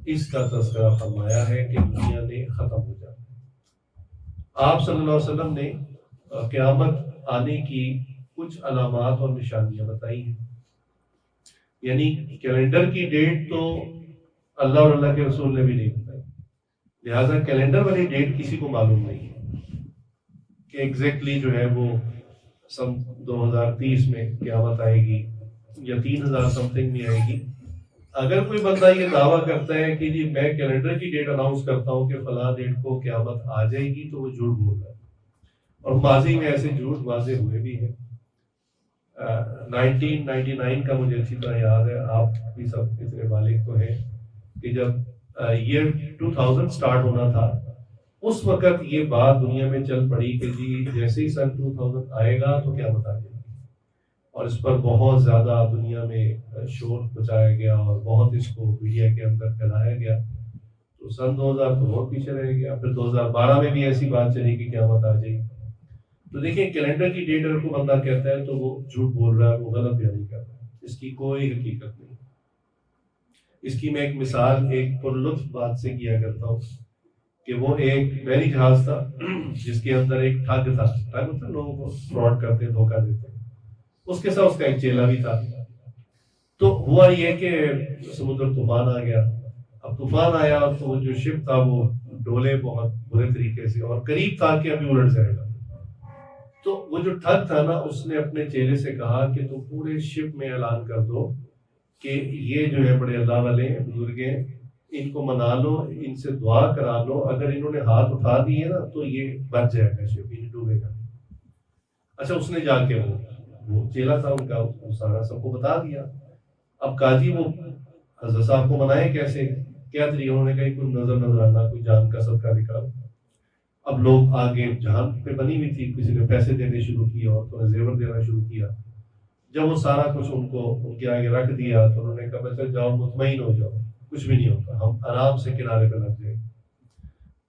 اس کا تذکرہ فرمایا ہے کہ دنیا نے ختم ہو جانا۔ آپ صلی اللہ علیہ وسلم نے قیامت آنے کی کچھ علامات اور نشانیاں بتائی ہیں، یعنی کیلنڈر کی ڈیٹ تو اللہ اور اللہ کے رسول نے بھی نہیں بتائی، لہٰذا کیلنڈر والی ڈیٹ کسی کو معلوم نہیں ہے کہ ایگزیکٹلی جو ہے وہ سن 2030 میں قیامت آئے گی یا 3000 سم تھنگ میں آئے گی۔ اگر کوئی بندہ یہ دعویٰ کرتا ہے کہ جی میں کیلنڈر کی ڈیٹ اناؤنس کرتا ہوں کہ فلاں ڈیٹ کو قیامت آ جائے گی، تو وہ جھوٹ بول رہا ہے، اور ماضی میں ایسے جھوٹ واضح ہوئے بھی ہیں۔ 1999 کا مجھے اچھی طرح یاد ہے، آپ بھی سب اتنے بالغ تو ہیں کہ جب ایئر 2000 سٹارٹ ہونا تھا اس وقت یہ بات دنیا میں چل پڑی کہ جی جیسے ہی سن 2000 آئے گا تو قیامت آ جائے گی، اور اس پر بہت زیادہ دنیا میں شور مچایا گیا اور بہت اس کو میڈیا کے اندر پھیلایا گیا۔ تو سن 2000 تو بہت پیچھے رہ گیا، پھر 2012 میں بھی ایسی بات چلی کہ قیامت آ جائے گی۔ تو دیکھیں کیلنڈر کی ڈیٹ اگر کوئی بندہ کہتا ہے تو وہ جھوٹ بول رہا ہے، وہ غلط بیانی کر رہا ہے، اس کی کوئی حقیقت نہیں۔ اس کی میں ایک مثال ایک پر لطف بات سے کیا کرتا ہوں کہ وہ ایک بحری جہاز تھا جس کے اندر ایک ٹھگ تھا، ٹھگ ہوتا ہے لوگوں کو فراڈ کرتے ہیں، دھوکہ دیتے ہیں، اس کے ساتھ اس کا ایک چیلا بھی تھا۔ تو ہوا یہ کہ سمندر طوفان آ گیا، اب طوفان آیا تو وہ جو شپ تھا وہ ڈولے بہت برے طریقے سے، اور قریب تھا کہ ابھی الٹ جائے گا۔ تو وہ جو ٹھگ تھا نا اس نے اپنے چیلے سے کہا کہ تم پورے شپ میں اعلان کر دو کہ یہ جو ہے بڑے اللہ والے ہیں، بزرگ ہیں، ان کو منا لو، ان سے دعا کرا لو، اگر انہوں نے ہاتھ اٹھا دیے نا تو یہ بچ جائے گا، شپ یہ ڈوبے گا۔ اچھا اس نے جا کے وہ چیلا تھا ان کا وہ سارا سب کو بتا دیا۔ اب قاضی وہ حضرت صاحب کو منائے کیسے، کیا طریقہ، انہوں نے کہا کوئی نظر آنا، کوئی جان کا صدقہ نکالو۔ اب لوگ آگے جہان پہ بنی ہوئی تھی، کسی نے پیسے دینے شروع کیے اور تو نے زیور دینا شروع کیا۔ جب وہ سارا کچھ ان کو ان کے آگے رکھ دیا تو انہوں نے کہا بچہ جاؤ مطمئن ہو جاؤ، کچھ بھی نہیں ہوتا، ہم آرام سے کنارے پہ لگ جائیں۔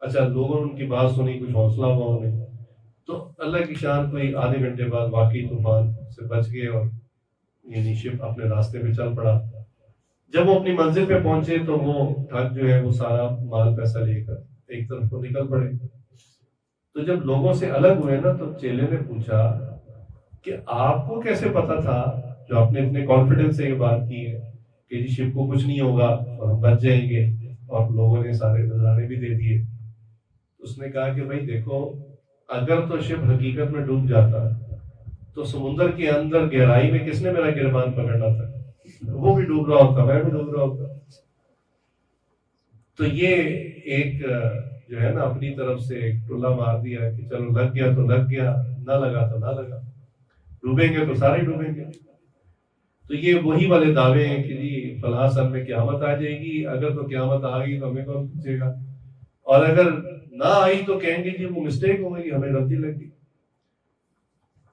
اچھا لوگوں نے ان کی بات سنی، کچھ حوصلہ ہوا انہیں، تو اللہ کی شان کوئی آدھے گھنٹے بعد واقعی طوفان سے بچ گئے اور یعنی شپ اپنے راستے پہ چل پڑا۔ جب وہ اپنی منزل پہ پہنچے تو وہ ٹھگ جو ہے وہ سارا مال پیسہ لے کر ایک طرف کو نکل پڑے۔ تو جب لوگوں سے الگ ہوئے نا تو چیلے نے پوچھا کہ آپ کو کیسے پتا تھا جو آپ نے اتنے کانفیڈنس سے یہ بات کی ہے کہ جی شپ کو کچھ نہیں ہوگا اور ہم بچ جائیں گے، اور لوگوں نے سارے نذرانے بھی دے دیے. اس نے کہا کہ بھائی دیکھو، اگر تو شپ حقیقت میں ڈوب جاتا تو سمندر کے اندر گہرائی میں کس نے میرا گربان پکڑنا تھا؟ وہ بھی ڈوب رہا ہوتا، میں بھی ڈوب رہا ہوتا. تو یہ ایک جو ہے نا اپنی طرف سے ایک ٹلا مار دیا کہ چلو لگ گیا تو لگ گیا، نہ لگا تو نہ لگا، ڈوبیں گے تو سارے ڈوبیں گے. تو یہ وہی والے دعوے ہیں کہ جی فلاں سال میں قیامت آ جائے گی، اگر تو قیامت آ گئی تو ہمیں کون پوچھے گا، اور اگر نہ آئی تو کہیں گے جی وہ مسٹیک ہو گئی، ہمیں غلطی لگ گئی.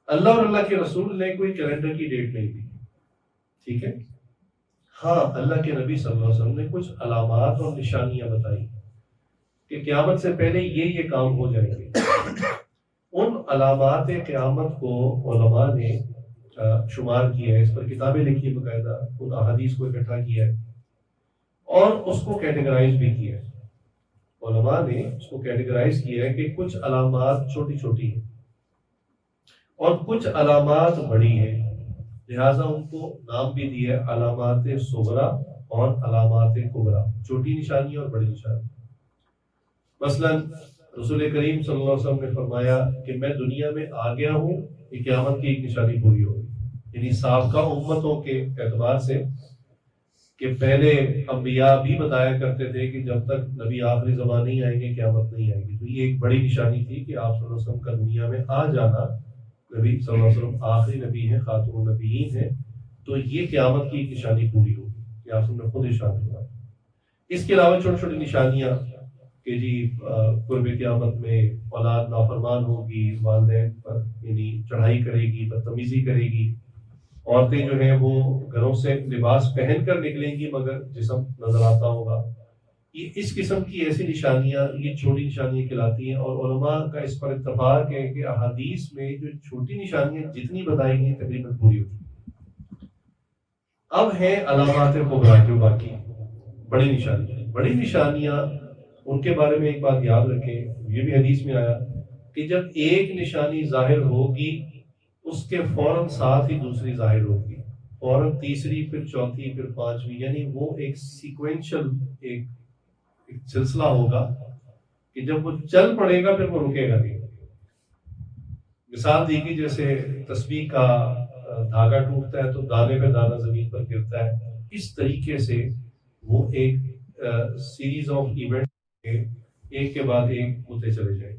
اللہ اور اللہ کے رسول نے کوئی کیلنڈر کی ڈیٹ نہیں دی، ٹھیک ہے. ہاں اللہ کے نبی صلی اللہ علیہ وسلم نے کچھ علامات اور نشانیاں بتائی کہ قیامت سے پہلے یہ کام ہو جائیں گے. ان علامات قیامت کو علماء نے شمار کیا ہے، اس پر کتابیں لکھی باقاعدہ، ان احادیث کو اکٹھا کیا ہے اور اس کو کیٹیگرائز بھی کیا ہے. علماء نے اس کو کیٹیگرائز کیا ہے کہ کچھ علامات چھوٹی چھوٹی ہیں اور کچھ علامات بڑی ہیں، لہٰذا ان کو نام بھی دیا ہے علامات صغرا اور علامات کبرا، چھوٹی نشانی اور بڑی نشانی. مثلا رسول کریم صلی اللہ علیہ وسلم نے فرمایا کہ میں دنیا میں آ گیا ہوں، یہ قیامت کی ایک نشانی پوری ہوگی. یعنی سابقہ امتوں کے اعتبار سے کہ پہلے انبیاء بھی بتایا کرتے تھے کہ جب تک نبی آخری زمان نہیں آئیں گے قیامت نہیں آئے گی. تو یہ ایک بڑی نشانی تھی کہ آپ صلی اللہ علیہ وسلم کا دنیا میں آ جانا. نبی صلی اللہ علیہ وسلم آخری نبی ہیں، خاتم النبیین ہیں، تو یہ قیامت کی ایک نشانی پوری ہوگی، یہ آپ نے خود ارشاد ہوا. اس کے علاوہ چھوٹی چھوٹی نشانیاں کہ جی قرب قیامت میں اولاد نافرمان ہوگی، والدین پر یعنی چڑھائی کرے گی، بدتمیزی کرے گی، عورتیں جو ہیں وہ گھروں سے لباس پہن کر نکلیں گی مگر جسم نظر آتا ہوگا. یہ اس قسم کی ایسی نشانیاں یہ چھوٹی نشانیاں کہلاتی ہیں، اور علماء کا اس پر اتفاق ہے کہ احادیث میں جو چھوٹی نشانیاں جتنی بتائی گئی تقریباً پوری ہوتی. اب ہیں علامات کبریٰ جو باقی بڑی نشانیاں. بڑی نشانیاں ان کے بارے میں ایک بات یاد رکھیں، یہ بھی حدیث میں آیا کہ جب ایک نشانی ظاہر ہوگی اس کے فوراً ساتھ ہی دوسری ظاہر ہوگی، فوراً تیسری، پھر چوتھی، پھر پانچویں، یعنی وہ ایک سیکوینشل ایک سلسلہ ہوگا کہ جب وہ چل پڑے گا پھر وہ رکے گا نہیں. مثال دی گئی جیسے تسبیح کا دھاگا ٹوٹتا ہے تو دانے پہ دانہ زمین پر گرتا ہے، اس طریقے سے وہ ایک سیریز آف ایونٹ ایک کے بعد ایک ہوتے چلے جائیں.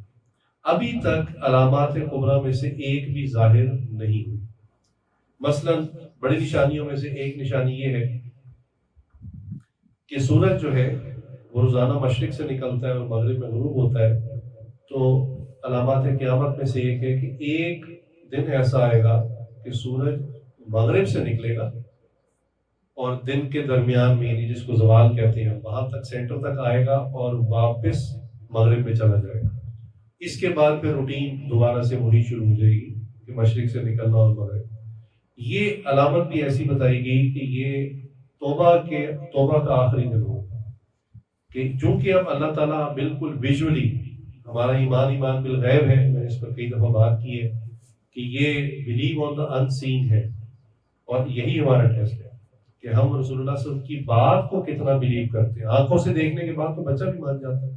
ابھی تک علامات کبریٰ میں سے ایک بھی ظاہر نہیں ہوئی. مثلا بڑی نشانیوں میں سے ایک نشانی یہ ہے کہ سورج جو ہے وہ روزانہ مشرق سے نکلتا ہے اور مغرب میں غروب ہوتا ہے. تو علامات قیامت میں سے ایک ہے کہ ایک دن ایسا آئے گا کہ سورج مغرب سے نکلے گا اور دن کے درمیان میں یعنی جس کو زوال کہتے ہیں وہاں تک سینٹر تک آئے گا اور واپس مغرب میں چلا جائے گا. اس کے بعد پھر روٹین دوبارہ سے وہی شروع ہو جائے گی کہ مشرق سے نکلنا اور مغرب. یہ علامت بھی ایسی بتائی گئی کہ یہ توبہ کا آخری دن ہوگا، کہ چونکہ اب اللہ تعالیٰ بالکل ویژولی، ہمارا ایمان بالغیب ہے، میں نے اس پر کئی دفعہ بات کی ہے کہ یہ بلیو آن دا ان سین ہے، اور یہی ہمارا ٹیسٹ ہے کہ ہم رسول اللہ صلی اللہ علیہ وسلم کی بات کو کتنا بلیو کرتے ہیں. آنکھوں سے دیکھنے کے بعد تو بچہ بھی مان جاتا ہے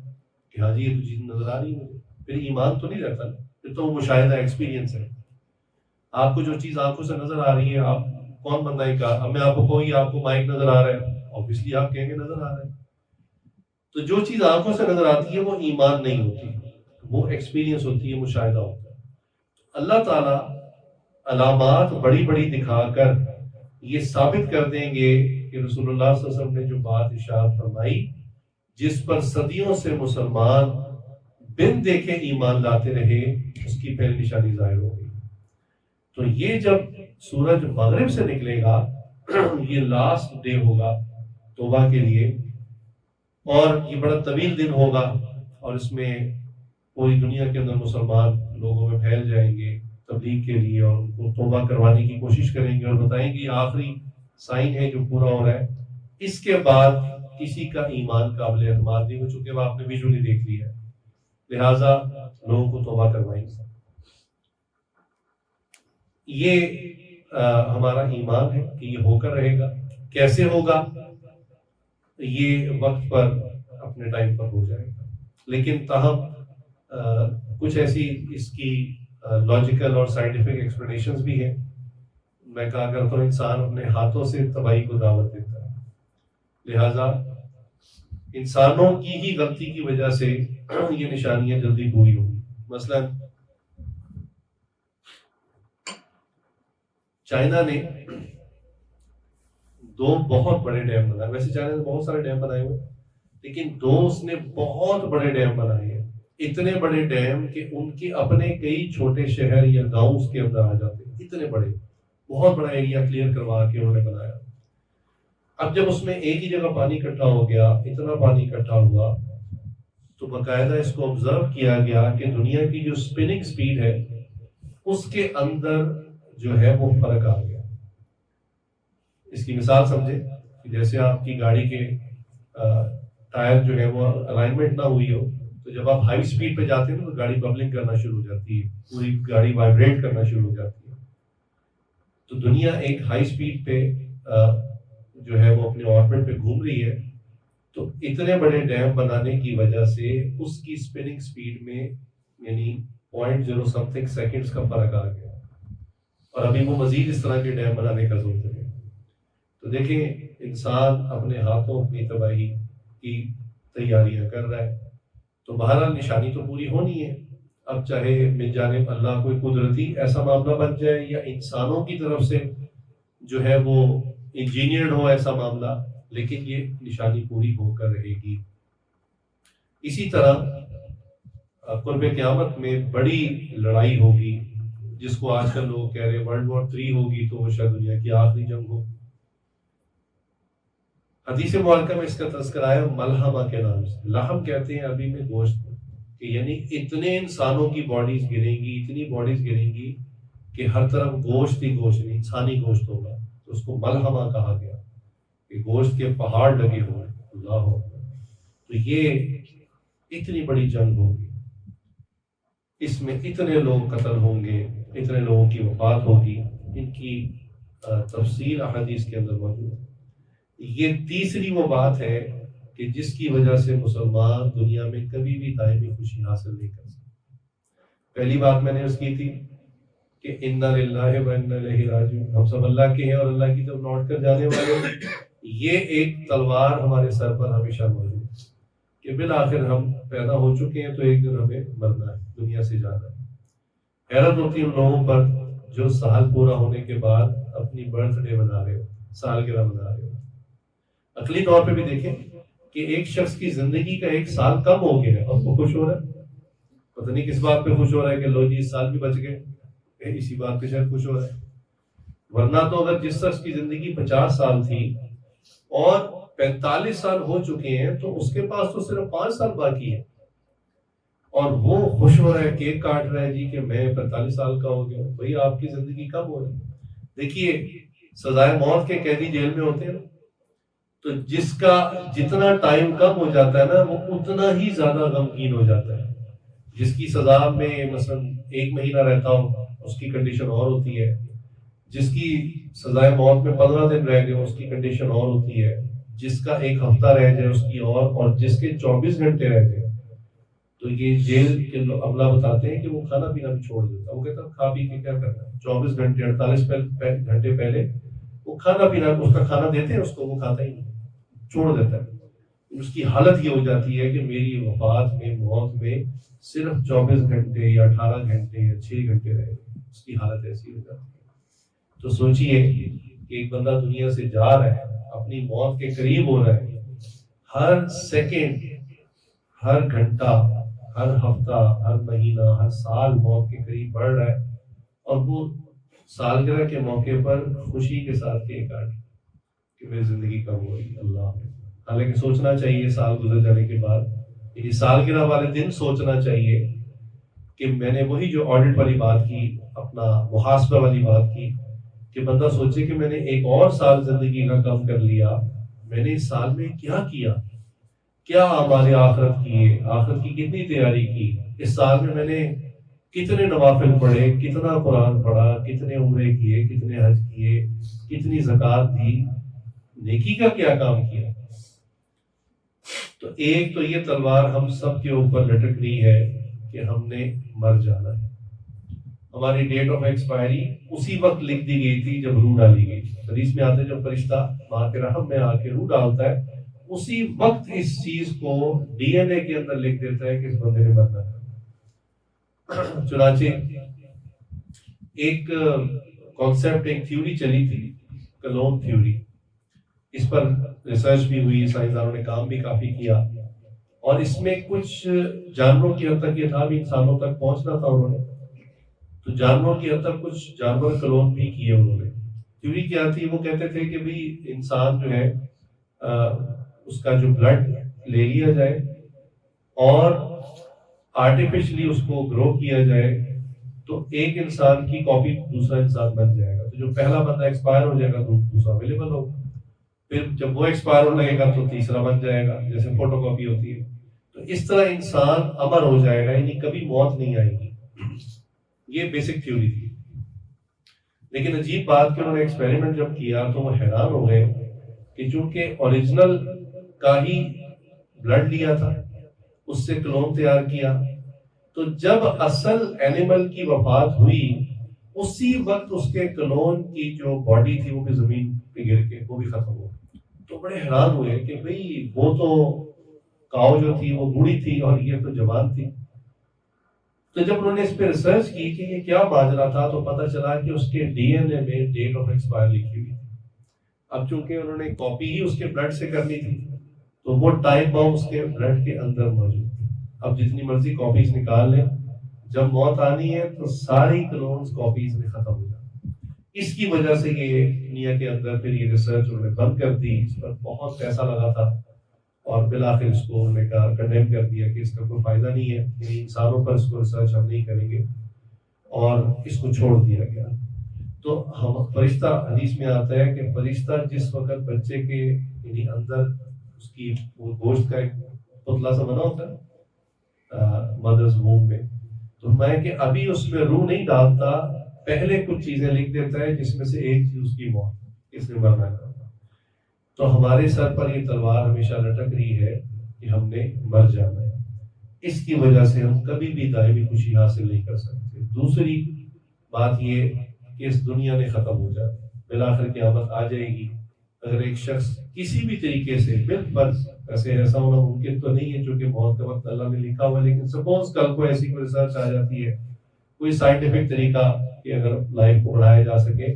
کہ ہاں جی یہ تو چیز نظر آ رہی ہے مجھے، پھر ایمان تو نہیں رہتا، پھر تو وہ مشاہدہ ایکسپیرینس ہے. آپ کو جو چیز آنکھوں سے نظر آ رہی ہے، آپ کون بندہ ہی کہا، میں آپ کو کہوں گی آپ کو مائک نظر آ رہا ہے، اوبیسلی آپ کہیں گے نظر آ رہا ہے. تو جو چیز آنکھوں سے نظر آتی ہے وہ ایمان نہیں ہوتی، وہ ایکسپیرینس ہوتی ہے، مشاہدہ ہوتا ہے. اللہ تعالیٰ علامات بڑی بڑی دکھا کر یہ ثابت کر دیں گے کہ رسول اللہ صلی اللہ علیہ وسلم نے جو بات ارشاد فرمائی، جس پر صدیوں سے مسلمان بن دیکھے ایمان لاتے رہے، اس کی پہلی نشانی ظاہر ہو گئی. تو یہ جب سورج مغرب سے نکلے گا یہ لاسٹ ڈے ہوگا توبہ کے لیے، اور یہ بڑا طویل دن ہوگا، اور اس میں پوری دنیا کے اندر مسلمان لوگوں میں پھیل جائیں گے تبلیغ کے لیے، اور ان کو توبہ کروانے کی کوشش کریں گے اور بتائیں گے یہ آخری سائن ہے جو پورا ہو رہا ہے. اس کے بعد کسی کا ایمان قابل اعتماد نہیں ہو، چونکہ وہ آپ نے ویژولی دیکھ لیا ہے، لہٰذا لوگوں کو توبہ کروائیں گے. یہ ہمارا ایمان ہے کہ یہ ہو کر رہے گا. کیسے ہوگا یہ وقت پر اپنے ٹائم پر ہو جائے گا، لیکن تاہم کچھ ایسی اس کی لاجیکل اور سائنٹیفک ایکسپلینیشنز بھی ہیں. میں کہا کرتا ہوں انسان اپنے ہاتھوں سے تباہی کو دعوت دیتا ہے، لہذا انسانوں کی ہی غلطی کی وجہ سے یہ نشانیاں جلدی پوری ہوں گی. مثلا چائنا نے 2 بہت بڑے ڈیم بنائے. ویسے چائنا نے بہت سارے ڈیم بنائے ہوئے، لیکن 2 اس نے بہت بڑے ڈیم بنائے ہیں. اتنے بڑے ڈیم کہ ان کے اپنے کئی چھوٹے شہر یا گاؤں اس کے اندر آ جاتے ہیں. اتنے بڑے، بہت بڑا ایریا کلیئر کروا کے انہوں نے بنایا. اب جب اس میں ایک ہی جگہ پانی اکٹھا ہو گیا، اتنا پانی اکٹھا ہوا، تو باقاعدہ اس کو آبزرو کیا گیا کہ دنیا کی جو سپننگ سپیڈ ہے اس کے اندر جو ہے وہ فرق آ گیا. اس کی مثال سمجھے کہ جیسے آپ کی گاڑی کے ٹائر جو ہے وہ الائنمنٹ نہ ہوئی ہو، تو جب آپ ہائی سپیڈ پہ جاتے ہیں تو گاڑی ببلنگ کرنا شروع ہو جاتی ہے، پوری گاڑی وائبریٹ کرنا شروع ہو جاتی ہے. تو دنیا ایک ہائی سپیڈ پہ جو ہے وہ اپنے آربٹ پہ گھوم رہی ہے. تو اتنے بڑے ڈیم بنانے کی وجہ سے اس کی سپننگ سپیڈ میں یعنی 0.0 سم تھنگ سیکنڈز کا فرق آ گیا، اور ابھی وہ مزید اس طرح کے ڈیم بنانے کا ضرورت ہے. تو دیکھیں انسان اپنے ہاتھوں اپنی تباہی کی تیاریاں کر رہا ہے. تو بہرحال نشانی تو پوری ہونی ہے. اب چاہے من جانب اللہ کوئی قدرتی ایسا معاملہ بن جائے یا انسانوں کی طرف سے جو ہے وہ انجینئرڈ ہو ایسا معاملہ، لیکن یہ نشانی پوری ہو کر رہے گی. اسی طرح قرب قیامت میں بڑی لڑائی ہوگی، جس کو آج کل لوگ کہہ رہے ورلڈ وار 3 ہوگی، تو وہ شاید دنیا کی آخری جنگ ہو. حدیث مبارکہ میں اس کا تذکرہ ہے ملحمہ کے نام سے. لحم کہتے ہیں عربی میں گوشت کو، کہ یعنی اتنے انسانوں کی باڈیز گریں گی، اتنی باڈیز گریں گی کہ ہر طرف گوشت ہی گوشت، نہیں انسانی گوشت ہوگا. تو اس کو ملحمہ کہا گیا کہ گوشت کے پہاڑ لگے ہوئے. اللہ اکبر. تو یہ اتنی بڑی جنگ ہوگی، اس میں اتنے لوگ قتل ہوں گے، اتنے لوگوں کی وفات ہوگی. ان کی تفصیل احادیث کے اندر موجود ہے. یہ تیسری وہ بات ہے کہ جس کی وجہ سے مسلمان دنیا میں کبھی بھی دائمی خوشی حاصل نہیں کر سکتے. پہلی بات میں نے اس کی تھی کہ انا للہ و انا الیہ راجعون، ہم سب اللہ کے ہیں اور اللہ کی طرف لوٹ کر جانے والے ہیں. یہ ایک تلوار ہمارے سر پر ہمیشہ موجود ہے کہ بالآخر ہم پیدا ہو چکے ہیں تو ایک دن ہمیں مرنا ہے، دنیا سے جانا ہے. حیرت ہوتی ہے ان لوگوں پر جو سال پورا ہونے کے بعد اپنی برتھ ڈے منا رہے ہو، سالگرہ منا رہے ہو. عقلی طور پہ بھی دیکھیں کہ ایک شخص کی زندگی کا 1 سال کم ہو گیا ہے اور وہ خوش ہو رہا ہے. پتہ نہیں کس بات پہ خوش ہو رہا ہے کہ لو جی 1 سال بھی بچ گئے، اسی بات پہ شاید خوش ہو رہا ہے. ورنہ تو اگر جس شخص کی زندگی 50 سال تھی اور 45 سال ہو چکے ہیں تو اس کے پاس تو صرف 5 سال باقی ہے، اور وہ خوش ہو رہا ہے، کیک کاٹ رہا ہے جی کہ میں 45 سال کا ہو گیا ہوں. بھائی آپ کی زندگی کم ہو رہی ہے. دیکھیے سزائے موت کے قیدی جیل میں ہوتے ہیں، تو جس کا جتنا ٹائم کم ہو جاتا ہے نا وہ اتنا ہی زیادہ غمگین ہو جاتا ہے. جس کی سزا میں مثلا 1 مہینہ رہتا ہو اس کی کنڈیشن اور ہوتی ہے، جس کی سزائے موت میں 15 دن رہ گئے اس کی کنڈیشن اور ہوتی ہے، جس کا 1 ہفتہ رہ جائے اس کی اور جس کے 24 گھنٹے رہ گئے. تو یہ جیل کے عملہ بتاتے ہیں کہ وہ کھانا پینا بھی چھوڑ دیتا. وہ کہتا ہے کھا پی کے کیا کرنا ہے، 24 گھنٹے 48 گھنٹے پہلے وہ کھانا پینا اس کا کھانا دیتے ہیں اس کو، وہ کھاتا ہی نہیں، چھوڑ دیتا ہے. اس کی حالت یہ ہو جاتی ہے کہ میری وفات میں موت میں صرف 24 گھنٹے یا 18 گھنٹے یا 6 گھنٹے رہے. اس کی حالت ایسی ہو جاتی ہے. تو سوچئے کہ ایک بندہ دنیا سے جا رہا ہے، اپنی موت کے قریب ہو رہا ہے، ہر سیکنڈ، ہر گھنٹہ، ہر ہفتہ، ہر مہینہ، ہر سال موت کے قریب بڑھ رہا ہے، اور وہ سالگرہ کے موقع پر خوشی کے ساتھ کیک کاٹ کہ میری زندگی کم ہو رہی. اللہ، حالانکہ سوچنا چاہیے سال گزر جانے کے بعد، یعنی سالگرہ والے دن سوچنا چاہیے کہ میں نے وہی جو آڈٹ والی بات کی، اپنا محاسبہ والی بات کی، کہ بندہ سوچے کہ میں نے 1 اور سال زندگی کا کم کر لیا، میں نے اس سال میں کیا اعمال آخرت کیے، آخرت کی کتنی تیاری کی، اس سال میں نے کتنے نوافل پڑھے، کتنا قرآن پڑھا، کتنے عمرے کیے، کتنے حج کیے، کتنی زکوٰۃ دی، نیکی کا کیا کام کیا. تو ایک تو یہ تلوار ہم سب کے اوپر لٹک رہی ہے کہ ہم نے مر جانا ہے. ہماری ڈیٹ آف ایکسپائری اسی وقت لکھ دی گئی تھی جب روح ڈالی گئی. حدیث میں آتا ہے جب فرشتہ ماں کے رحم میں آ کے روح ڈالتا ہے اسی وقت اس چیز کو ڈی این اے کے اندر لکھ دیتا ہے کہ اس بندے نے مرنا ہے. چنانچہ ایک کانسیپٹ، ایک تھیوری چلی تھی، کلون تھیوری. اس پر ریسرچ بھی ہوئی، سائنسدانوں نے کام بھی کافی کیا، اور اس میں کچھ جانوروں کی حد تک یہ تھا بھی انسانوں تک پہنچنا تھا انہوں نے. تو جانوروں کی حد تک کچھ جانور کلون بھی کیے انہوں نے. تھیوری کیا تھی؟ وہ کہتے تھے کہ بھئی انسان جو ہے اس کا جو بلڈ لے لیا جائے اور آرٹیفیشلی اس کو گرو کیا جائے تو ایک انسان کی کاپی دوسرا انسان بن جائے گا. تو جو پہلا بندہ ایکسپائر ہو جائے گا تو دوسرا اویلیبل ہوگا، پھر جب وہ ایکسپائر ہونے لگے گا تو تیسرا بن جائے گا، جیسے فوٹو کاپی ہوتی ہے. تو اس طرح انسان امر ہو جائے گا، یعنی کبھی موت نہیں آئے گی. یہ بیسک تھیوری تھی. لیکن عجیب بات کہ انہوں نے ایکسپیریمنٹ جب کیا تو وہ حیران ہو گئے کہ چونکہ اوریجنل کا ہی بلڈ لیا تھا، اس سے کلون تیار کیا، تو جب اصل اینیمل کی وفات ہوئی اسی وقت اس کے کلون کی جو باڈی تھی وہ بھی زمین پہ گر کے وہ بھی ختم ہو گئی. تو بڑے حیران ہوئے کہ بھئی وہ تو کاؤ جو تھی وہ بوڑھی تھی اور یہ تو جوان تھی. تو جب انہوں نے اس پہ ریسرچ کی کہ یہ کیا ماجرا تھا تو پتہ چلا کہ اس کے ڈی این اے میں ڈیٹ آف ایکسپائر لکھی ہوئی تھی. اب چونکہ انہوں نے کاپی ہی اس کے بلڈ سے کرنی تھی تو وہ ٹائم بم اس کے بلڈ کے اندر موجود تھی. اب جتنی مرضی کاپیز نکال لیں، جب موت آنی ہے تو ساری کلونز کاپیز میں ختم ہو جاتی. اس کی وجہ سے یہ دنیا کے اندر پھر یہ ریسرچ انہوں نے بند کر دی. اس پر بہت پیسہ لگا تھا اور بالآخر اس کو انہوں نے کہا کنڈیم کر دیا کہ اس کا کوئی فائدہ نہیں ہے، یعنی انسانوں پر اس کو ریسرچ ہم نہیں کریں گے، اور اس کو چھوڑ دیا گیا. تو ہم فرشتہ، حدیث میں آتا ہے کہ فرشتہ جس وقت بچے کے یعنی اندر اس کی وہ گوشت کا ایک پتلا سا بنا ہوتا ہے مدرز ووم میں، تو میں کہ ابھی اس میں روح نہیں ڈالتا، پہلے کچھ چیزیں لکھ دیتا ہے جس میں سے ایک چیز اس کی موت، اس نے مرنا ہے. تو ہمارے سر پر یہ تلوار ہمیشہ لٹک رہی ہے کہ ہم نے مر جانا ہے. اس کی وجہ سے ہم کبھی بھی دائمی خوشی حاصل نہیں کر سکتے. دوسری بات یہ کہ اس دنیا نے ختم ہو جانا، بالآخر قیامت آ جائے گی. اگر ایک شخص کسی بھی طریقے سے بالفرض، ویسے ایسا ہونا ممکن تو نہیں ہے چونکہ موت کا وقت اللہ نے لکھا ہوا، لیکن سپوز کل کو ایسی کوئی ریسرچ آ جاتی ہے، کوئی سائنٹیفک طریقہ کہ اگر لائف کو بڑھایا جا سکے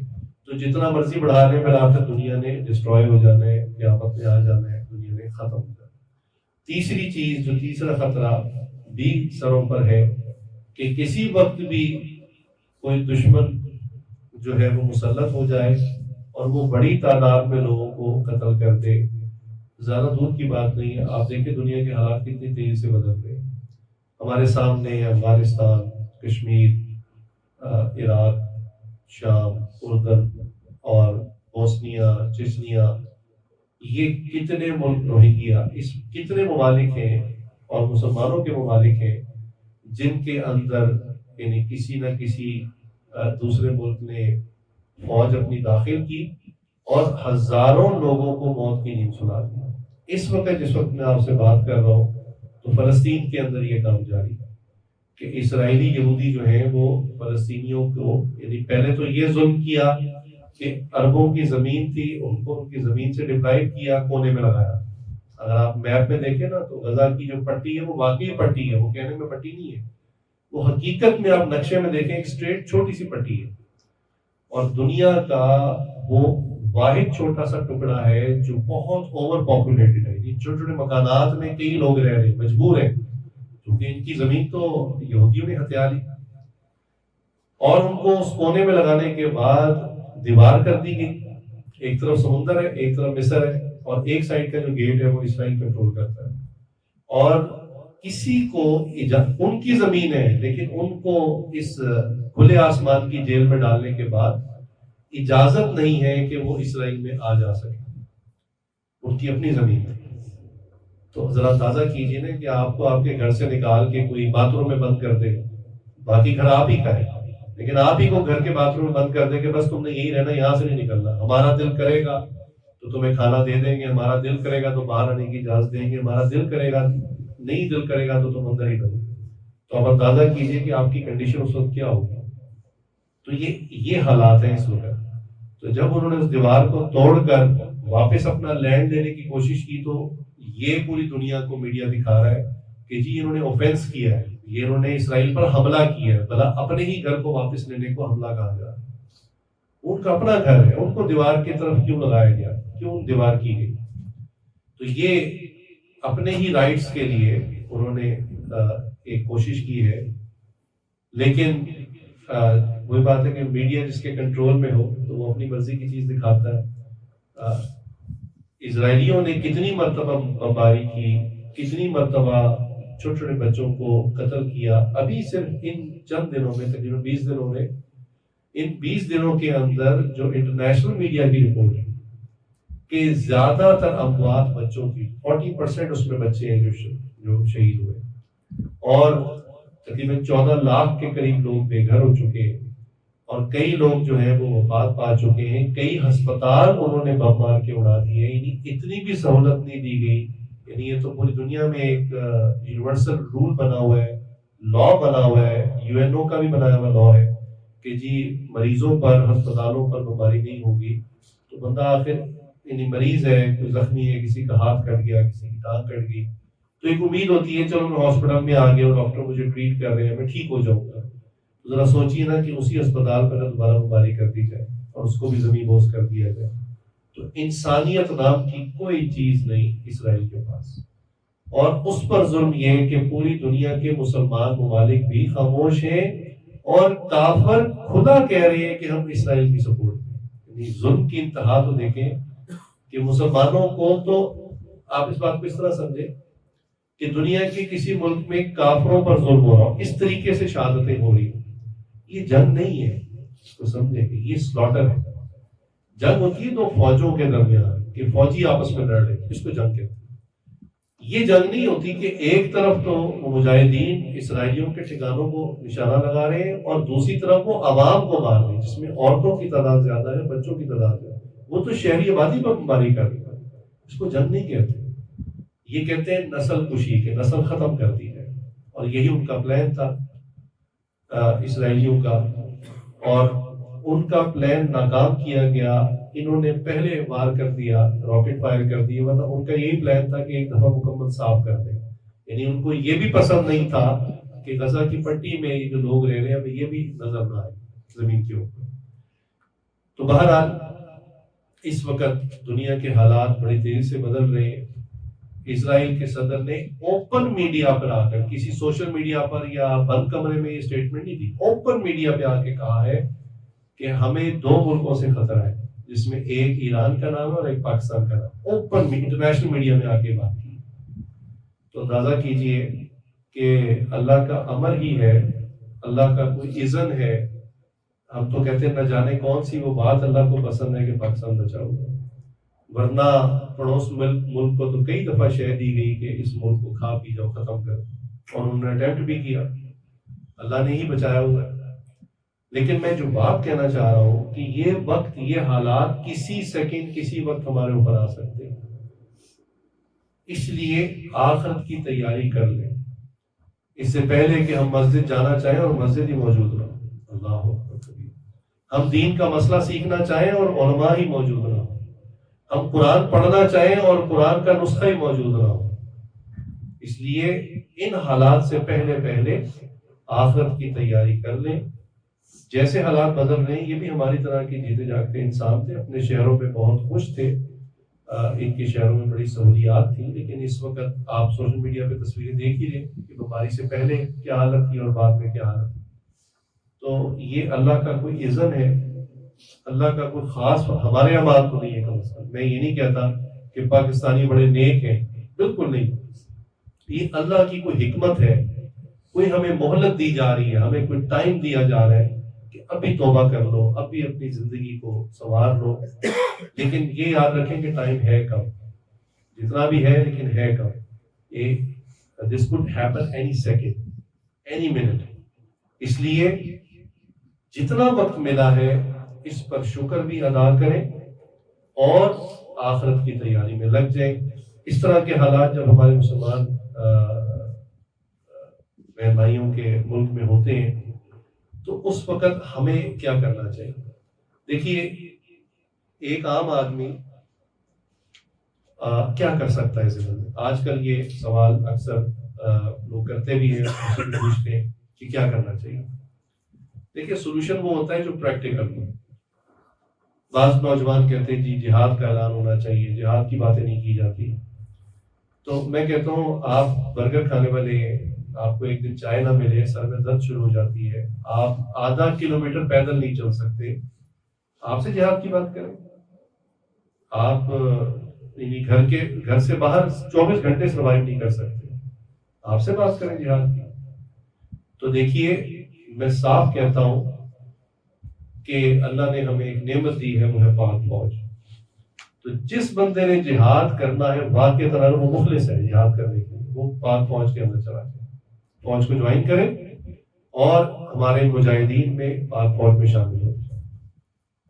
تو جتنا مرضی بڑھا لیں بالآخر دنیا نے ڈسٹروائے ہو جانا ہے، قیامت میں آ جانا ہے، دنیا نے ختم ہو جانا ہے. تیسری چیز، جو تیسرا خطرہ بھی سروں پر ہے کہ کسی وقت بھی کوئی دشمن جو ہے وہ مسلط ہو جائے اور وہ بڑی تعداد میں لوگوں کو قتل کر دے. زیادہ دور کی بات نہیں ہے، آپ دیکھیں دنیا کے حالات کتنی تیزی سے بدل رہے ہیں. ہمارے سامنے افغانستان، کشمیر، عراق، شام، اردن اور بوسنیا، چچنیا، یہ کتنے ملک، روہنگیا، اس کتنے ممالک ہیں اور مسلمانوں کے ممالک ہیں جن کے اندر یعنی کسی نہ کسی دوسرے ملک نے فوج اپنی داخل کی اور ہزاروں لوگوں کو موت کی نیند سنا دی. اس وقت جس وقت میں آپ سے بات کر رہا ہوں تو فلسطین کے اندر یہ کام جاری ہے کہ اسرائیلی یہودی جو ہیں وہ فلسطینیوں کو، یعنی پہلے تو یہ ظلم کیا کہ عربوں کی زمین تھی ان کو ان کی زمین سے ڈپرائیو کیا، کونے میں لگایا. اگر آپ میپ میں دیکھیں نا تو غزہ کی جو پٹی ہے وہ واقعی پٹی ہے، وہ کہنے میں پٹی نہیں ہے، وہ حقیقت میں آپ نقشے میں دیکھیں ایک اسٹریٹ چھوٹی سی پٹی ہے. اور دنیا کا وہ واحد چھوٹا سا ٹکڑا ہے جو بہت اوور پاپولیٹڈ ہے. یہ چھوٹے چھوٹے مکانات میں کئی لوگ رہ رہے ہیں، مجبور ہیں کیونکہ ان کی زمین تو یہودیوں نے ہتھیا لی، اور ان کو اس کونے میں لگانے کے بعد دیوار کر دی گئی. ایک طرف سمندر ہے، ایک طرف مصر ہے، اور ایک سائڈ کا جو گیٹ ہے وہ اسرائیل کنٹرول کرتا ہے. اور کسی کو ان کی زمین ہے لیکن ان کو اس کھلے آسمان کی جیل میں ڈالنے کے بعد اجازت نہیں ہے کہ وہ اسرائیل میں آ جا سکے، ان کی اپنی زمین ہے. تو ذرا اندازہ کیجیے نا کہ آپ کو آپ کے گھر سے نکال کے کوئی باتھ روم میں بند کر دے، باقی گھر آپ ہی کا ہے، لیکن آپ ہی کو گھر کے باتھ روم میں بند کر دیں کہ بس تم نے یہی رہنا، یہاں سے نہیں نکلنا، ہمارا دل کرے گا تو تمہیں کھانا دے دیں گے، ہمارا دل کرے گا تو باہر آنے کی اجازت دیں گے، ہمارا دل کرے گا نہیں دل کرے گا تو تم اندر ہی رہو۔ تو آپ اندازہ کیجئے کہ آپ کی کنڈیشن اس وقت کیا ہوگی۔ تو یہ حالات ہیں اس وقت۔ تو جب انہوں نے اس دیوار کو توڑ کر واپس اپنا لینڈ لینے کی کوشش کی تو یہ پوری دنیا کو میڈیا دکھا رہا ہے کہ جی انہوں نے اوفینس کیا ہے، یہ انہوں نے اسرائیل پر حملہ کیا ہے، بھلا اپنے ہی گھر کو واپس لینے کو حملہ کہا جا رہا ہے۔ ان کا اپنا گھر ہے، ان کو دیوار کی طرف کیوں لگایا گیا، کیوں دیوار کی گئی؟ تو یہ اپنے ہی رائٹس کے لیے انہوں نے ایک کوشش کی ہے، لیکن وہی بات ہے کہ میڈیا جس کے کنٹرول میں ہو تو وہ اپنی مرضی کی چیز دکھاتا ہے۔ اسرائیلیوں نے کتنی مرتبہ بمباری کی، کتنی مرتبہ چھوٹے چھوٹے بچوں کو قتل کیا۔ ابھی صرف ان چند دنوں میں، تقریباً 20 دنوں میں، ان 20 دنوں کے اندر جو انٹرنیشنل میڈیا کی رپورٹ ہے کہ زیادہ تر اموات بچوں کی، 40% اس میں بچے ہیں جو شہید ہوئے، اور تقریباً 14 لاکھ کے قریب لوگ بے گھر ہو چکے ہیں، اور کئی لوگ جو ہیں وہ وفات پا چکے ہیں، کئی ہسپتال انہوں نے بم مار کے اڑا دیے، یعنی اتنی بھی سہولت نہیں دی گئی۔ یعنی یہ تو پوری دنیا میں ایک یونیورسل رول بنا ہوا ہے، لا بنا ہوا ہے، UNO کا بھی بنایا ہوا لا ہے کہ جی مریضوں پر، ہسپتالوں پر بمباری نہیں ہوگی۔ تو بندہ آخر یعنی مریض ہے، کوئی زخمی ہے، کسی کا ہاتھ کٹ گیا، کسی کی ٹانگ کٹ گئی، تو ایک امید ہوتی ہے چلو میں ہاسپٹل میں آ گیا اور ڈاکٹر مجھے ٹریٹ کر رہے ہیں، میں ٹھیک ہو جاؤں گا۔ تو ذرا سوچیے نا کہ اسی اسپتال پر دوبارہ بمباری کر دی جائے اور اس کو بھی زمین بوس کر دیا جائے۔ تو انسانیت نام کی کوئی چیز نہیں اسرائیل کے پاس، اور اس پر ظلم یہ کہ پوری دنیا کے مسلمان ممالک بھی خاموش ہیں، اور کافر خدا کہہ رہے ہیں کہ ہم اسرائیل کی سپورٹ کریں۔ یعنی ظلم کی انتہا تو دیکھیں کہ مسلمانوں کو، تو آپ اس بات کو اس طرح سمجھیں کہ دنیا کے کسی ملک میں کافروں پر ظلم ہو رہا ہو، اس طریقے سے شہادتیں ہو رہی ہوں، یہ جنگ نہیں ہے، اس کو سمجھیں کہ یہ سلاٹر ہے۔ جنگ ہوتی ہے دو فوجوں کے درمیان کہ فوجی آپس میں لڑ رہے ہیں، اس کو جنگ کہتے ہیں۔ یہ جنگ نہیں ہوتی کہ ایک طرف تو مجاہدین اسرائیلیوں کے ٹھکانوں کو نشانہ لگا رہے ہیں اور دوسری طرف وہ عوام کو مار رہے ہیں، جس میں عورتوں کی تعداد زیادہ ہے، بچوں کی تعداد زیادہ ہے، وہ تو شہری آبادی پر بمباری کر رہے ہیں۔ اس کو جنگ نہیں کہتے، یہ کہتے ہیں نسل کشی، کے نسل ختم کر دی ہے، اور یہی ان کا پلان تھا اسرائیلیوں کا، اور ان کا پلان ناکام کیا گیا۔ انہوں نے پہلے وار کر دیا، راکٹ فائر کر دیے، ورنہ ان کا یہی پلان تھا کہ ایک دفعہ مکمل صاف کر دیں۔ یعنی ان کو یہ بھی پسند نہیں تھا کہ غزہ کی پٹی میں یہ جو لوگ رہ رہے ہیں یہ بھی نظر نہ آئے زمین کے اوپر۔ تو بہرحال اس وقت دنیا کے حالات بڑی تیزی سے بدل رہے ہیں۔ اسرائیل کے صدر نے اوپن میڈیا پر آ کر، کسی سوشل میڈیا پر یا بند کمرے میں یہ سٹیٹمنٹ نہیں دی، اوپن میڈیا پہ آ کے کہا ہے کہ ہمیں دو ملکوں سے خطرہ ہے، جس میں ایک ایران کا نام ہے اور ایک پاکستان کا نام۔ اوپن انٹرنیشنل میڈیا میں آ کے بات کی۔ تو اندازہ کیجئے کہ اللہ کا امر ہی ہے، اللہ کا کوئی اذن ہے۔ ہم تو کہتے ہیں نہ جانے کون سی وہ بات اللہ کو پسند ہے کہ پاکستان بچا ہوا ہے، ورنہ پڑوس ملک کو تو کئی دفعہ شہ دی گئی کہ اس ملک کو کھا پی جاؤ، ختم کر، اور انہوں نے اٹیمپٹ بھی کیا، اللہ نے ہی بچایا ہوا ہے۔ لیکن میں جو بات کہنا چاہ رہا ہوں کہ یہ وقت، یہ حالات کسی سیکنڈ، کسی وقت ہمارے اوپر آ سکتے ہیں، اس لیے آخرت کی تیاری کر لیں اس سے پہلے کہ ہم مسجد جانا چاہیں اور مسجد ہی موجود نہ ہو۔ اللہ اکبر۔ ہم دین کا مسئلہ سیکھنا چاہیں اور علماء ہی موجود نہ ہو، ہم قرآن پڑھنا چاہیں اور قرآن کا نسخہ ہی موجود نہ ہو۔ اس لیے ان حالات سے پہلے آخرت کی تیاری کر لیں۔ جیسے حالات بدل رہے ہیں، یہ بھی ہماری طرح کے جیتے جاگتے انسان تھے، اپنے شہروں میں بہت خوش تھے، ان کے شہروں میں بڑی سہولیات تھیں، لیکن اس وقت آپ سوشل میڈیا پہ تصویریں دیکھ ہی رہے کہ بیماری سے پہلے کیا حالت تھی اور بعد میں کیا حالت تھی۔ تو یہ اللہ کا کوئی اذن ہے، اللہ کا کوئی خاص ہمارے اعمال تو نہیں ہے۔ کم از کم میں یہ نہیں کہتا کہ پاکستانی بڑے نیک ہیں، بالکل نہیں، یہ اللہ کی کوئی حکمت ہے، کوئی ہمیں مہلت دی جا رہی ہے، ہمیں کوئی ٹائم دیا جا رہا ہے کہ ابھی توبہ کر لو، ابھی اپنی زندگی کو سنوار لو۔ لیکن یہ یاد رکھیں کہ ٹائم ہے کم، جتنا بھی ہے لیکن ہے کم۔ دس could happen any second, any minute۔ اس لیے جتنا وقت ملا ہے اس پر شکر بھی ادا کریں اور آخرت کی تیاری میں لگ جائیں. اس طرح کے حالات جب ہمارے مسلمان بہن بھائیوں کے ملک میں ہوتے ہیں تو اس وقت ہمیں کیا کرنا چاہیے؟ دیکھیے، ایک عام آدمی کیا کر سکتا ہے زندگی میں؟ آج کل یہ سوال اکثر لوگ کرتے بھی ہیں، پوچھتے ہیں کہ کیا کرنا چاہیے. دیکھیے، سولوشن وہ ہوتا ہے جو پریکٹیکل ہو. بعض نوجوان کہتے ہیں جی جہاد کا اعلان ہونا چاہیے، جہاد کی باتیں نہیں کی جاتی. تو میں کہتا ہوں آپ برگر کھانے والے ہیں، آپ کو ایک دن چائے نہ ملے، سر میں درد شروع ہو جاتی ہے، آپ 0.5 کلومیٹر پیدل نہیں چل سکتے، آپ سے جہاد کی بات کریں. آپ گھر سے باہر 24 گھنٹے سروائیو نہیں کر سکتے، آپ سے بات کریں جہاد کی. تو دیکھیے، میں صاف کہتا ہوں کہ اللہ نے ہمیں ایک نعمت دی ہے، وہ ہے پاک فوج. تو جس بندے نے جہاد کرنا ہے واقعی طرح وہ مخلص ہے جہاد کرنے کے لیے، وہ پاک فوج کے اندر چلا جائے، فوج کو جوائن کریں اور ہمارے مجاہدین میں پاک فوج میں شامل ہو جائیں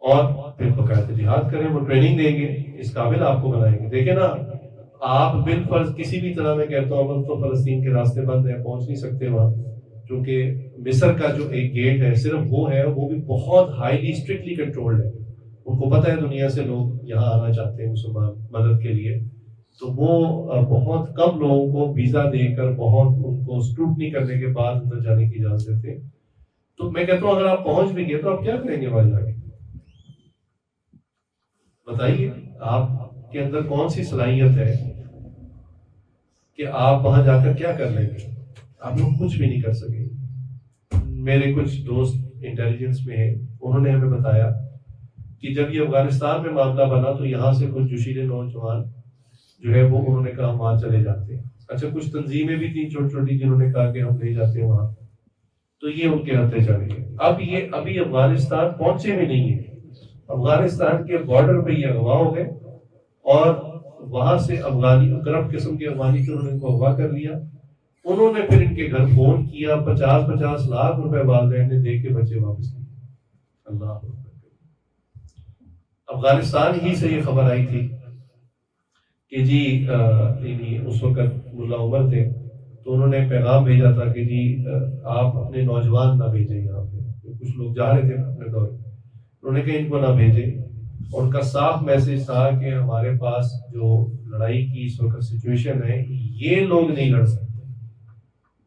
اور پھر باقاعدہ جہاد کریں. وہ ٹریننگ دیں گے، اس قابل آپ کو بنائیں گے. دیکھیں نا، آپ بالفرض کسی بھی طرح، میں کہتا ہوں تو فلسطین کے راستے بند ہیں، پہنچ نہیں سکتے وہاں، کیونکہ مصر کا جو ایک گیٹ ہے صرف وہ ہے، وہ بھی بہت ہائیلی اسٹرکٹلی کنٹرولڈ ہے. ان کو پتہ ہے دنیا سے لوگ یہاں آنا چاہتے ہیں مسلمان مدد کے لیے، تو وہ بہت کم لوگوں کو ویزا دے کر، بہت ان کو اسکروٹنی کرنے کے بعد اندر جانے کی اجازت دیتے ہیں. تو میں کہتا ہوں اگر آپ پہنچ بھی گئے تو آپ کیا کریں گے وہاں جا کے؟ بتائیے، آپ کے اندر کون سی صلاحیت ہے کہ آپ وہاں جا کر کیا کر لیں گے؟ آپ لوگ کچھ بھی نہیں کر سکیں. میرے کچھ دوست انٹیلیجنس میں ہیں، انہوں نے ہمیں بتایا کہ جب یہ افغانستان میں معاملہ بنا تو یہاں سے کچھ جوشیلے نوجوان جو ہے وہ انہوں نے کہا ہم وہاں چلے جاتے ہیں. اچھا، کچھ تنظیمیں بھی تھیں چھوٹی چھوٹی جنہوں نے کہا کہ ہم لے جاتے ہیں وہاں، تو یہ ان کے ہاتھے چلے گئے. ابھی افغانستان پہنچے بھی نہیں ہیں، افغانستان کے بارڈر پہ یہ اغوا ہو گئے اور وہاں سے افغانی کرپٹ قسم کے افغانی کے انہوں نے ان کو اغوا کر لیا. انہوں نے پھر ان کے گھر فون کیا، 50 لاکھ روپے والدین نے دے کے بچے واپس لیے. اللہ اکبر. افغانستان ہی سے یہ خبر آئی تھی کہ جی اس وقت ملا عمر تھے، تو انہوں نے پیغام بھیجا تھا کہ جی آپ اپنے نوجوان نہ بھیجیں یہاں پہ. کچھ لوگ جا رہے تھے اپنے دور، انہوں نے کہا ان کو نہ بھیجیں. ان کا صاف میسج تھا کہ ہمارے پاس جو لڑائی کی اس وقت سچویشن ہے، یہ لوگ نہیں لڑ سکتے.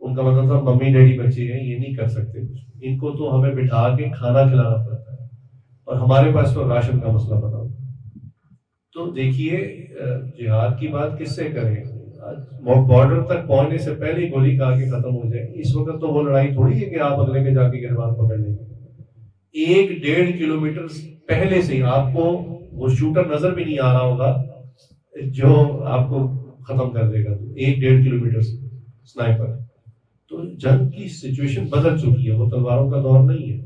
ان کا مطلب تھا ممی ڈیڈی بچے ہیں، یہ نہیں کر سکتے کچھ، ان کو تو ہمیں بٹھا کے کھانا کھلانا پڑتا ہے اور ہمارے پاس تو راشن کا مسئلہ بنا. تو دیکھیے، جہاد کی بات کس سے کریں؟ بارڈر تک پہنچنے سے پہلے گولی کھا کے ختم ہو جائے. اس وقت تو وہ لڑائی تھوڑی ہے کہ آپ اگلے کے جا کے گربان پکڑ لیں گے. 1-1.5 کلومیٹر پہلے سے آپ کو وہ شوٹر نظر بھی نہیں آ رہا ہوگا جو آپ کو ختم کر دے گا. 1-1.5 کلومیٹر سے سنائپر. تو جنگ کی سچویشن بدل چکی ہے، وہ تلواروں کا دور نہیں ہے.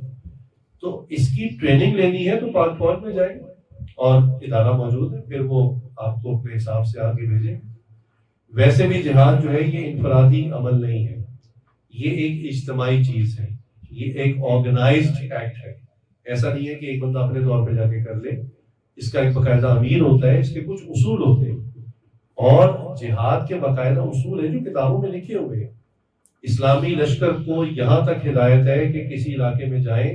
تو اس کی ٹریننگ لینی ہے تو پاک فوج میں جائیں اور ادارہ موجود ہے، پھر وہ آپ کو اپنے حساب سے آگے بھیجیں. ویسے بھی جہاد جو ہے یہ انفرادی عمل نہیں ہے، یہ ایک اجتماعی چیز ہے، یہ ایک آرگنائزڈ ایکٹ ہے. ایسا نہیں ہے کہ ایک بندہ اپنے طور پہ جا کے کر لے. اس کا ایک باقاعدہ امیر ہوتا ہے، اس کے کچھ اصول ہوتے ہیں، اور جہاد کے باقاعدہ اصول ہیں جو کتابوں میں لکھے ہوئے ہیں. اسلامی لشکر کو یہاں تک ہدایت ہے کہ کسی علاقے میں جائیں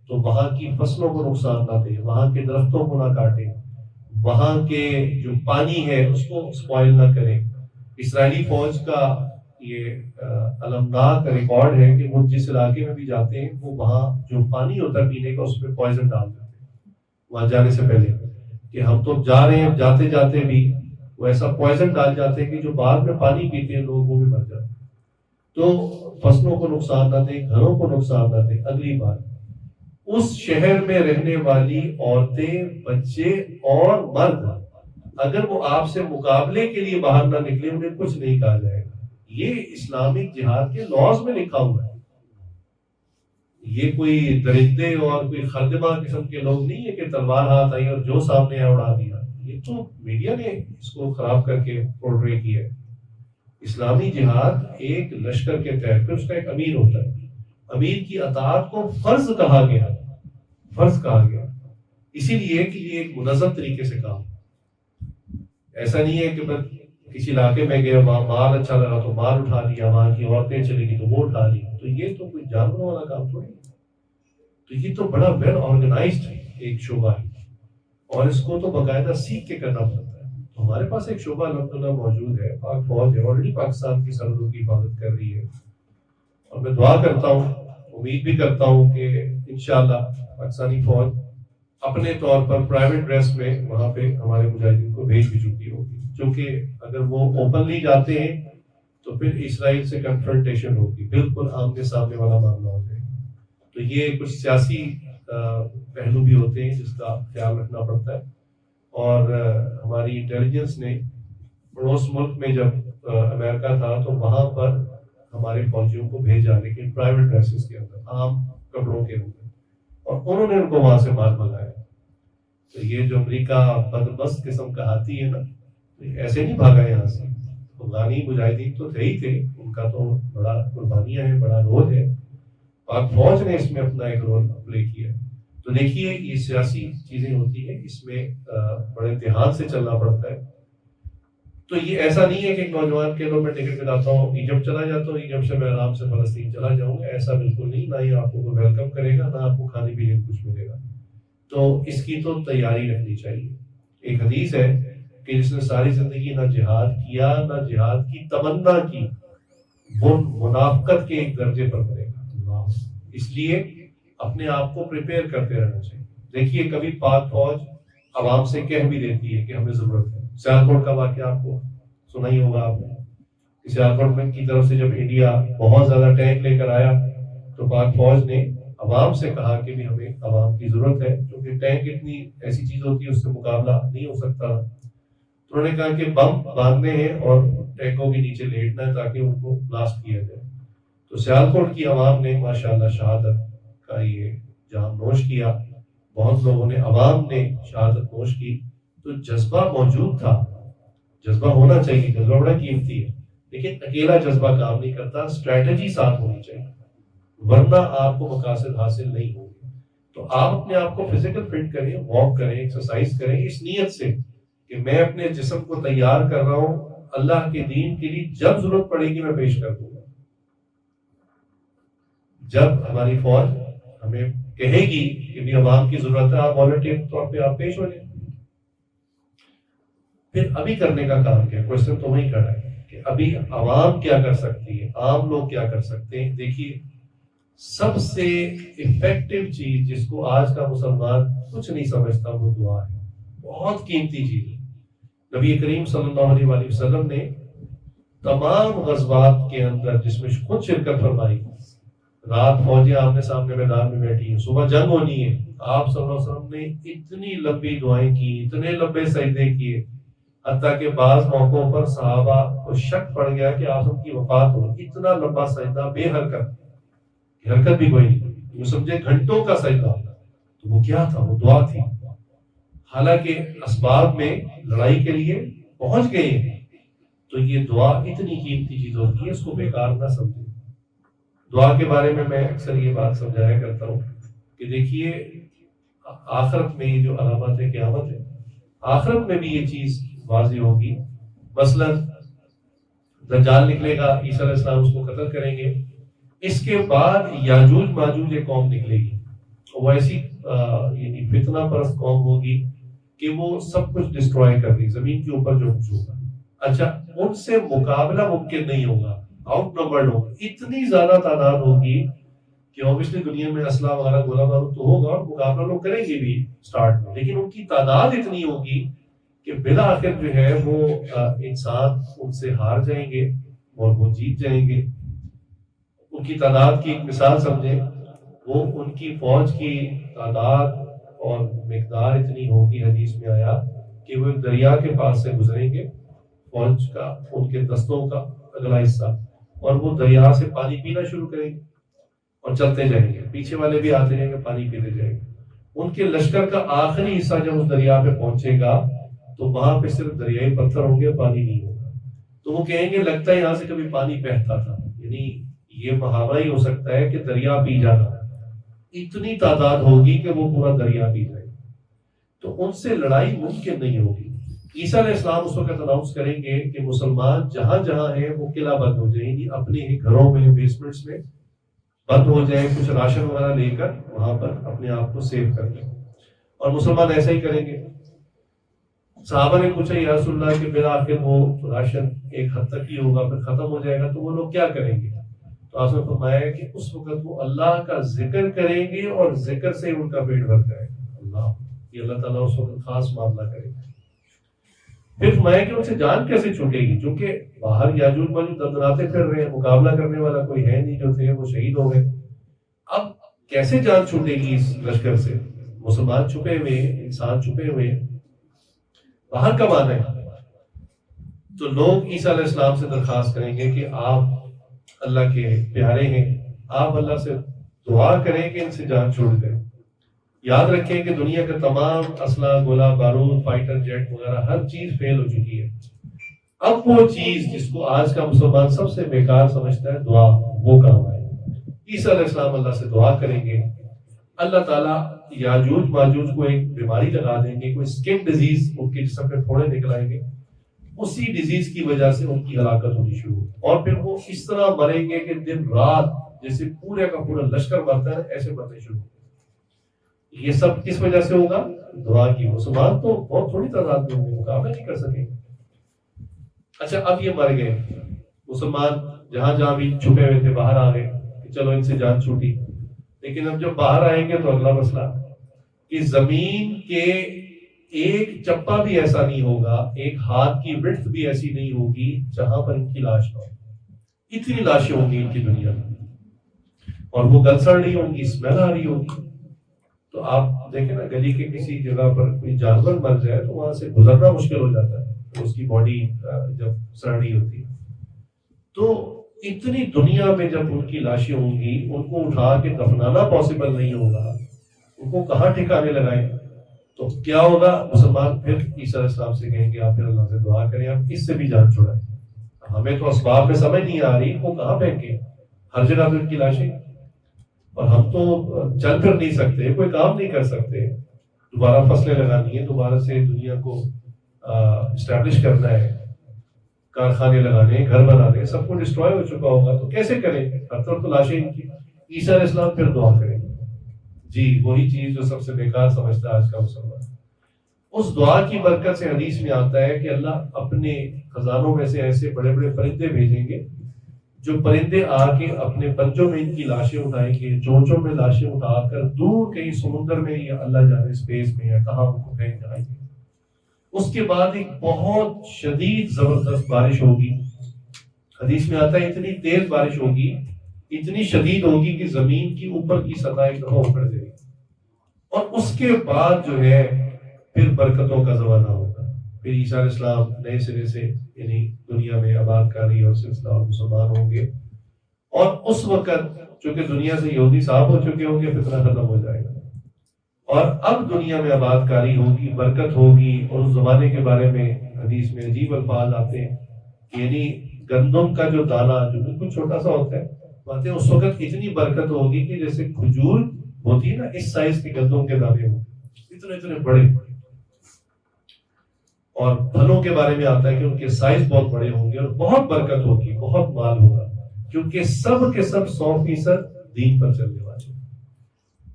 تو وہاں کی فصلوں کو نقصان نہ دیں، وہاں کے درختوں کو نہ کاٹیں، وہاں کے جو پانی ہے اس کو سپوائل نہ کریں. اسرائیلی فوج کا یہ المناک ریکارڈ ہے کہ وہ جس علاقے میں بھی جاتے ہیں وہ وہاں جو پانی ہوتا ہے پینے کا اس میں پوائزن ڈال دیتے ہیں وہاں جانے سے پہلے، کہ ہم تو جا رہے ہیں، جاتے جاتے بھی وہ ایسا پوائزن ڈال جاتے ہیں کہ جو بعد میں پانی پیتے ہیں لوگ وہ بھی مر جاتے ہیں. تو فصلوں کو نقصان نہ دیں، گھروں کو نقصان نہ دیں. اگلی بات، اس شہر میں رہنے والی عورتیں، بچے اور مرد اگر وہ آپ سے مقابلے کے لیے باہر نہ نکلے انہیں کچھ نہیں کہا جائے گا. یہ اسلامک جہاد کے لاز میں لکھا ہوا ہے. یہ کوئی درندے اور کوئی خردمہ قسم کے لوگ نہیں ہے کہ تلوار ہاتھ آئی اور جو سامنے آیا اڑا دیا. یہ تو میڈیا نے اس کو خراب کر کے پورٹری کیا ہے. اسلامی جہاد ایک لشکر کے تحت، پھر اس کا ایک امیر ہوتا ہے. امیر کی اطاعت کو فرض کہا گیا، فرض کہا گیا، اسی لیے کہ یہ ایک منظم طریقے سے کام، ایسا نہیں ہے کہ بس کسی علاقے میں گئے وہاں مال اچھا لگا تو مال اٹھا لیا، وہاں کی عورتیں چلی گئی تو وہ اٹھا لی، تو یہ تو کوئی جانوروں والا کام تھوڑی ہے، تو یہ تو بڑا ویل آرگنائزڈ ایک شعبہ ہے، اور اس کو تو باقاعدہ سیکھ کے کرنا پڑتا ہے۔ تو ہمارے پاس ایک شعبہ الحمدللہ موجود ہے، پاک فوج ہے، آلریڈی پاکستان کی سرحدوں کی حفاظت کر رہی ہے، اور میں دعا کرتا ہوں، امید بھی کرتا ہوں کہ انشاءاللہ پاکستانی فوج اپنے طور پر پرائیویٹ ڈریس میں وہاں پہ ہمارے مجاہدین کو بھیج بھی چکی ہوگی، کیونکہ اگر وہ اوپنلی جاتے ہیں تو پھر اسرائیل سے کنفرنٹیشن ہوگی، بالکل آمنے سامنے والا معاملہ ہو جائے گا۔ تو یہ کچھ سیاسی پہلو بھی ہوتے ہیں جس کا خیال رکھنا پڑتا ہے، اور ہماری انٹیلیجنس نے پڑوس ملک میں جب امریکہ تھا تو وہاں پر ہمارے فوجیوں کو بھیجا، لیکن پرائیویٹ ڈریسز کے اندر، عام کپڑوں کے اندر، اور انہوں نے ان کو وہاں سے مال منگایا۔ تو یہ جو امریکہ بدبست قسم کا ہاتھی ہے نا، ایسے نہیں بھاگا یہاں سے، افغانی مجاہدین تو تھے ہی تھے، ان کا تو بڑا قربانیاں ہیں، بڑا رول ہے، پاک فوج نے اس میں اپنا ایک رول پلے کیا۔ تو دیکھیے یہ سیاسی چیزیں ہوتی ہیں، اس میں بڑے دھیان سے چلنا پڑتا ہے۔ تو یہ ایسا نہیں ہے کہ ایک نوجوان کے لوگ میں ٹکٹ کٹاتا ہوں ایجپٹ چلا جاتا ہوں، ایجپٹ سے میں آرام سے فلسطین چلا جاؤں گا، ایسا بالکل نہیں، نہ ہی آپ کو ویلکم کرے گا، نہ آپ کو کھانے پینے کو کچھ ملے گا۔ تو اس کی تو تیاری رکھنی چاہیے۔ ایک حدیث ہے کہ جس نے ساری زندگی نہ جہاد کیا نہ جہاد کی تمنا کی، وہ منافقت کے ایک درجے پر مرے گا۔ اللہ، اس لیے اپنے آپ کو پریپیئر کرتے رہنا چاہیے۔ دیکھیے کبھی پاک فوج عوام سے کہہ بھی دیتی ہے کہ ہمیں ضرورت ہے، سیالکوٹ کا واقعہ آپ کو سنا ہی ہوگا آپ نے، سیالکوٹ کی طرف سے جب انڈیا بہت زیادہ ٹینک لے کر آیا تو پاک فوج نے عوام سے کہا کہ بھی ہمیں عوام کی ضرورت ہے، کیونکہ ٹینک اتنی ایسی چیز ہوتی ہے اس سے مقابلہ نہیں ہو سکتا۔ تو انہوں نے کہا کہ بم باندھنے ہیں اور ٹینکوں کے نیچے لیٹنا ہے تاکہ ان کو بلاسٹ کیا جائے۔ تو سیالکوٹ کی عوام نے ماشاءاللہ شہادت کا یہ جام نوش کیا، بہت لوگوں نے، عوام نے شہادت نوش کی۔ تو جذبہ موجود تھا، جذبہ ہونا چاہیے، جذبہ بڑا قیمتی ہے، لیکن اکیلا جذبہ کام نہیں کرتا، اسٹریٹجی ساتھ ہونی چاہیے، ورنہ آپ کو مقاصد حاصل نہیں ہوں گے۔ تو آپ اپنے آپ کو فزیکل فٹ کریں، واک کریں، ایکسرسائز کریں، اس نیت سے کہ میں اپنے جسم کو تیار کر رہا ہوں اللہ کے دین کے لیے، جب ضرورت پڑے گی میں پیش کر دوں گا۔ جب ہماری فوج ہمیں کہے گی کہ بھی عوام کی ضرورت ہے، آپ والنٹیئر طور پہ آپ پیش ہو جائیں۔ پھر ابھی کرنے کا کام کیا، کوشچن تو وہی کر رہا ہے کہ ابھی عوام کیا کر سکتی ہے، عام لوگ کیا کر سکتے ہیں۔ دیکھیے سب سے افیکٹو چیز جس کو آج کا مسلمان کچھ نہیں سمجھتا وہ دعا ہے، بہت قیمتی چیز ہے۔ نبی کریم صلی اللہ علیہ وآلہ وسلم نے تمام غزوات کے اندر جس میں خود شرکت فرمائی، رات فوجیں آمنے سامنے میدان میں بیٹھی ہیں، صبح جنگ ہونی ہے، آپ صلی اللہ علیہ وسلم نے اتنی لمبی دعائیں کی، اتنے لمبے سجدے کیے، حتیٰ کہ بعض موقعوں پر صحابہ کو شک پڑ گیا کہ آپ کی وفات ہو، اتنا لمبا سجدہ بے حرکت بھی کوئی نہیں، وہ سمجھے گھنٹوں کا سجدہ۔ تو وہ کیا تھا؟ وہ دعا تھی، حالانکہ اسباب میں لڑائی کے لیے پہنچ گئے ہیں۔ تو یہ دعا اتنی قیمتی چیز ہوتی ہے، اس کو بیکار نہ سمجھیں۔ دعا کے بارے میں اکثر یہ بات سمجھایا کرتا ہوں کہ دیکھیے آخرت میں یہ جو علامت ہے قیامت ہے، آخرت میں بھی یہ چیز واضح ہوگی۔ مثلا دجال نکلے گا، عیسیٰ علیہ السلام اس کو قتل کریں گے، اس کے بعد یاجوج ماجوج ایک قوم نکلے گی، وہ ایسی یعنی فتنہ پرست قوم ہوگی کہ وہ سب کچھ ڈسٹروائے کر دی، زمین کے اوپر جو کچھ ہوگا۔ اچھا، ان سے مقابلہ ممکن نہیں ہوگا، آؤٹ نمبرڈ ہوگا، اتنی زیادہ تعداد ہوگی کہ اوبیسلی دنیا میں اسلحہ وغیرہ گولہ بارود تو ہوگا اور مقابلہ لوگ کریں گے بھی سٹارٹ میں، لیکن ان کی تعداد اتنی ہوگی کہ بالآخر جو ہے وہ انسان ان سے ہار جائیں گے اور وہ جیت جائیں گے۔ ان کی تعداد کی ایک مثال سمجھیں، وہ ان کی فوج کی تعداد اور مقدار اتنی ہوگی، حدیث میں آیا کہ وہ ایک دریا کے پاس سے گزریں گے، فوج کا ان کے دستوں کا اگلا حصہ، اور وہ دریا سے پانی پینا شروع کریں گے اور چلتے جائیں گے، پیچھے والے بھی آتے جائیں گے، پانی پیتے جائیں گے۔ ان کے لشکر کا آخری حصہ جب اس دریا پہ پہنچے گا تو وہاں پہ صرف دریائی پتھر ہوں گے، پانی نہیں ہوگا۔ تو وہ کہیں گے لگتا ہے یہاں سے کبھی پانی بہتا تھا، یعنی یہ محاورہ ہی ہو سکتا ہے کہ دریا پی جانا، اتنی تعداد ہوگی کہ وہ پورا دریا پی جائے، تو ان سے لڑائی ممکن نہیں ہوگی۔ عیسیٰ علیہ السلام اس وقت اناؤنس کریں گے کہ مسلمان جہاں جہاں ہیں وہ قلعہ بند ہو جائیں گی، اپنے ہی گھروں میں بیسمنٹس میں بند ہو جائیں، کچھ راشن وغیرہ لے کر وہاں پر اپنے آپ کو سیو کر لیں، اور مسلمان ایسا ہی کریں گے۔ صحابہ نے پوچھا یا رسول اللہ کہ بالآخر وہ راشن ایک حد تک ہی ہوگا، پھر ختم ہو جائے گا، تو وہ لوگ کیا کریں گے؟ تو آپ نے فرمایا کہ اس وقت وہ اللہ کا ذکر کریں گے اور ذکر سے ان کا پیٹ بھر جائے گا۔ اللہ تعالیٰ اس وقت خاص معاملہ کرے گا۔ پھر فرمایا کہ ان سے جان کیسے چھوٹے گی؟ چونکہ باہر یاجوج ماجوج دندناتے پھر رہے ہیں، مقابلہ کرنے والا کوئی ہے نہیں، جو تھے وہ شہید ہو گئے، اب کیسے جان چھوٹے گی اس لشکر سے؟ مسلمان چھپے ہوئے، انسان چھپے ہوئے، باہر کب آنا ہے؟ تو لوگ عیسیٰ علیہ السلام سے درخواست کریں گے کہ آپ اللہ کے پیارے ہیں، آپ اللہ سے دعا کریں کہ ان سے جان چھوڑ دیں۔ یاد رکھیں کہ دنیا کا تمام اسلحہ، گولہ بارود، فائٹر جیٹ وغیرہ ہر چیز فیل ہو چکی ہے۔ اب وہ چیز جس کو آج کا مسلمان سب سے بیکار سمجھتا ہے، دعا، وہ کام آئے۔ عیسیٰ علیہ السلام اللہ سے دعا کریں گے، اللہ تعالیٰ یاجوج ماجوج کو ایک بیماری لگا دیں گے، کوئی سکن ڈیزیز، ان کے جسم پہ پھوڑے نکل آئیں گے، اسی ڈیزیز کی وجہ سے ان کی ہلاکت ہونی شروع ہوگی، اور پھر وہ اس طرح مریں گے کہ دن رات جیسے پورے کا پورا لشکر مرتا ہے ایسے مرنے شروع ہوں گے۔ یہ سب کس وجہ سے ہوگا؟ دعا کی۔ مسلمان تو بہت تھوڑی تعداد میں ہوں گے، مقابلہ نہیں کر سکیں گے۔ اچھا اب یہ مر گئے، مسلمان جہاں جہاں بھی چھپے ہوئے تھے باہر آ گئے کہ چلو ان سے جان چھوٹی، لیکن اب جب باہر آئیں گے تو اگلا مسئلہ کہ زمین کے ایک چپا بھی ایسا نہیں ہوگا، ایک ہاتھ کی وڈتھ بھی ایسی نہیں ہوگی جہاں پر ان کی لاش نہ ہو۔ اتنی لاشیں ہوں گی ان کی دنیا میں، اور وہ گل سڑ رہی ہوں گی، اسمیل آ رہی ہوگی۔ تو آپ دیکھیں نا، گلی کے کسی جگہ پر کوئی جانور مر جائے تو وہاں سے گزرنا مشکل ہو جاتا ہے، اس کی باڈی جب سڑ رہی ہوتی ہے۔ تو اتنی دنیا میں جب ان کی لاشیں ہوں گی، ان کو اٹھا کے دفنانا پاسبل نہیں ہوگا، ان کو کہاں ٹھکانے لگائیں؟ تو کیا ہوگا؟ مسلمان پھر عیسیٰ علیہ السلام سے کہیں گے آپ پھر اللہ سے دعا کریں، آپ اس سے بھی جان چھڑائیں، ہمیں تو اسباب میں سمجھ نہیں آ رہی، وہ کہاں پھینکے؟ ہر جگہ تو ان کی لاشیں، اور ہم تو چل پھر نہیں سکتے، کوئی کام نہیں کر سکتے، دوبارہ فصلیں لگانی ہے، دوبارہ سے دنیا کو اسٹیبلش کرنا ہے، کارخانے لگانے، گھر بنانے، سب کو ڈسٹروائے ہو چکا ہوگا، تو کیسے کریں؟ ہر طرف تو لاشیں ان کی۔ عیسیٰ علیہ السلام پھر دعا کریں گے، جی وہی چیز جو سب سے بیکار سمجھتا ہے آج کا مسلمان۔ اس دعا کی برکت سے حدیث میں آتا ہے کہ اللہ اپنے خزانوں میں سے ایسے بڑے بڑے پرندے بھیجیں گے، جو پرندے آ کے اپنے پنجوں میں ان کی لاشیں اٹھائیں گے، چونچوں میں لاشیں اٹھا کر دور کہیں سمندر میں یا اللہ جانے اسپیس میں یا کہاں ان کو پھینک جائیں گے۔ اس کے بعد ایک بہت شدید زبردست بارش ہوگی، حدیث میں آتا ہے اتنی تیز بارش ہوگی، اتنی شدید ہوگی کہ زمین کی اوپر کی سطح ایک دفعہ اکھڑ جائے گی، اور اس کے بعد جو ہے پھر برکتوں کا زمانہ ہوگا، پھر عیسیٰ علیہ السلام نئے سرے سے یعنی دنیا میں آباد کاری اور سلسلہ اور مسلمان ہوں گے، اور اس وقت چونکہ دنیا سے یہودی صاف ہو چکے ہوں گے، فتنہ ختم ہو جائے گا، اور اب دنیا میں آباد کاری ہوگی، برکت ہوگی۔ اور اس زمانے کے بارے میں حدیث میں عجیب الفاظ آتے ہیں، یعنی گندم کا جو دانہ جو بالکل چھوٹا سا ہوتا ہے، باتیں اس وقت اتنی برکت ہوگی کہ جیسے کھجور ہوتی ہے نا، اس سائز کے گندم کے دانے ہوں، اتنے اتنے بڑے۔ اور پھلوں کے بارے میں آتا ہے کہ ان کے سائز بہت بڑے ہوں گے، اور بہت برکت ہوگی، بہت مال ہوگا، کیونکہ سب کے سب 100% دین پر چلنے والے۔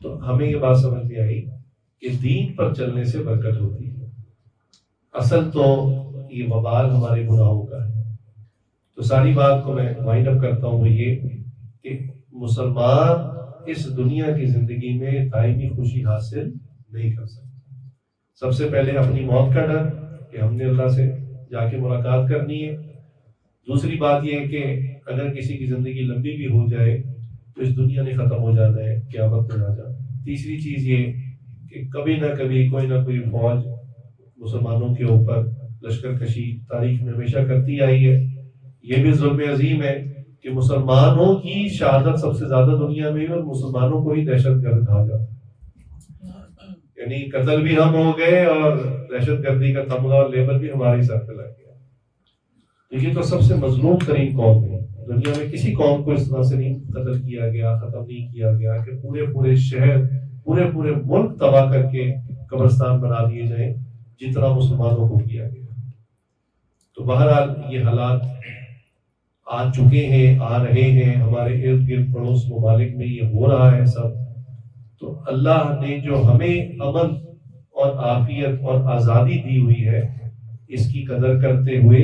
تو ہمیں یہ بات سمجھ میں آئی کہ دین پر چلنے سے برکت ہوتی ہے۔ اصل تو یہ وبال ہمارے گناہوں کا ہے۔ تو ساری بات کو میں وائنڈ اپ کرتا ہوں، وہ یہ کہ مسلمان اس دنیا کی زندگی میں دائمی خوشی حاصل نہیں کر سکتا۔ سب سے پہلے اپنی موت کا ڈر کہ ہم نے اللہ سے جا کے ملاقات کرنی ہے۔ دوسری بات یہ کہ اگر کسی کی زندگی لمبی بھی ہو جائے تو اس دنیا نے ختم ہو جانا ہے، قیامت میں آ جانا۔ تیسری چیز یہ کہ کبھی نہ کبھی کوئی نہ کوئی فوج مسلمانوں کے اوپر لشکر کشی تاریخ میں ہمیشہ کرتی آئی ہے۔ یہ بھی ظلم عظیم ہے کہ مسلمانوں کی شہادت سب سے زیادہ دنیا میں ہے، اور مسلمانوں کو ہی دہشت گرد کہا جاتا ہے، یعنی قتل بھی ہم ہو گئے اور دہشت گردی کا تمغہ اور لیبل بھی ہمارے سر پہ لگ گیا۔ تو یہ تو سب سے مظلوم ترین قوم ہے، دنیا میں کسی قوم کو اس طرح سے نہیں قتل کیا گیا، ختم نہیں کیا گیا کہ پورے پورے شہر، پورے پورے ملک تباہ کر کے قبرستان بنا دیے جائیں جتنا مسلمانوں کو کیا گیا۔ تو بہرحال یہ حالات آ چکے ہیں، آ رہے ہیں، ہمارے ارد گرد پڑوس ممالک میں یہ ہو رہا ہے سب۔ تو اللہ نے جو ہمیں امن اور عافیت اور آزادی دی ہوئی ہے، اس کی قدر کرتے ہوئے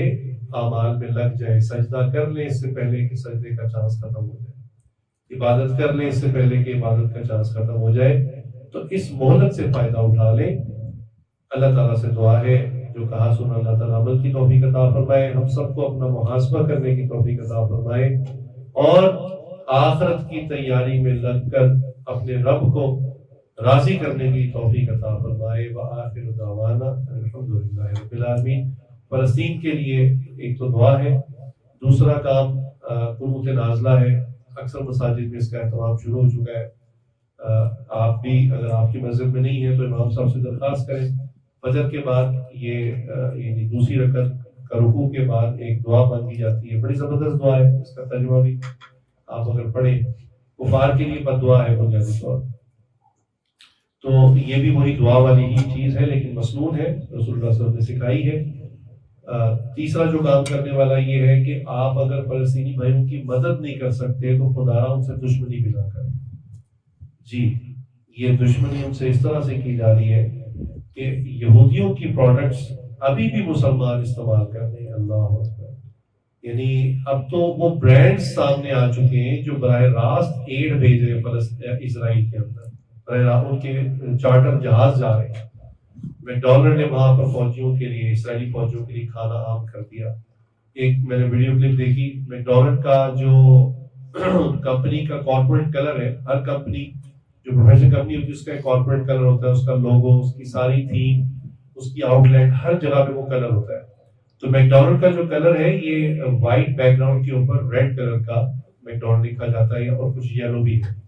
اعمال میں لگ جائے، سجدہ کر لیں اس سے پہلے کہ سجدے کا چانس ختم ہو جائے، عبادت کر لیں اس سے پہلے کہ عبادت کا چانس ختم ہو جائے۔ تو اس مہلت سے فائدہ اٹھا لیں۔ اللہ تعالیٰ سے دعا ہے جو کہا سنا اللہ تعالیٰ عمل کی توفیق عطا فرمائے، ہم سب کو اپنا محاسبہ کرنے کی توفیق عطا فرمائے، اور آخرت کی تیاری میں لگ کر اپنے رب کو راضی کرنے کی توفیق عطا فرمائے۔ وآخر دعوانا الحمدللہ رب العالمین۔ فلسطین کے لیے ایک تو دعا ہے، دوسرا کام قنوت نازلہ ہے۔ اکثر مساجد میں اس کا اہتمام شروع ہو چکا ہے۔ آپ بھی اگر آپ کی مسجد میں نہیں ہے تو امام صاحب سے درخواست کریں، فجر کے بعد یہ دوسری رکعت کا رکوع کے بعد ایک دعا مانگی جاتی ہے، بڑی زبردست دعا ہے، اس کا ترجمہ بھی آپ اگر پڑھیں، کفار کے لیے بد دعا ہے بنیادی طور۔ تو یہ بھی وہی دعا والی ہی چیز ہے لیکن مسنون ہے، رسول اللہ صلی اللہ علیہ وسلم نے سکھائی ہے۔ تیسرا جو کام کرنے والا یہ ہے کہ آپ اگر فلسطینی بھائیوں کی مدد نہیں کر سکتے تو خدا را ان سے دشمنی بھی نہ کریں۔ جی، یہ دشمنی ان سے اس طرح سے کی جا رہی ہے کہ یہودیوں کی پروڈکٹس ابھی بھی مسلمان استعمال کر رہے ہیں۔ اللہ اکبر! یعنی اب تو وہ برانڈ سامنے آ چکے ہیں جو براہ راست ایڈ بھیج رہے ہیں اسرائیل کے اندر، ان کے چارٹر جہاز جا رہے ہیں۔ میکڈونلڈ نے وہاں پر فوجیوں کے لیے، اسرائیلی فوجیوں کے لیے کھانا عام کر دیا۔ ایک میں نے ویڈیو کلپ دیکھی، میکڈونلڈ کا جو کمپنی کا کارپوریٹ کلر ہے، ہر کمپنی جو پروفیشنل کمپنی ہوتی ہے اس کا ایک کارپوریٹ کلر ہوتا ہے، اس کا لوگو، اس کی ساری تھیم، اس کی آؤٹ لائن، ہر جگہ پہ وہ کلر ہوتا ہے۔ تو میکڈونلڈ کا جو کلر ہے یہ وائٹ بیک گراؤنڈ کے اوپر ریڈ کلر کا میکڈونلڈ لکھا جاتا ہے، اور کچھ یلو بھی ہے۔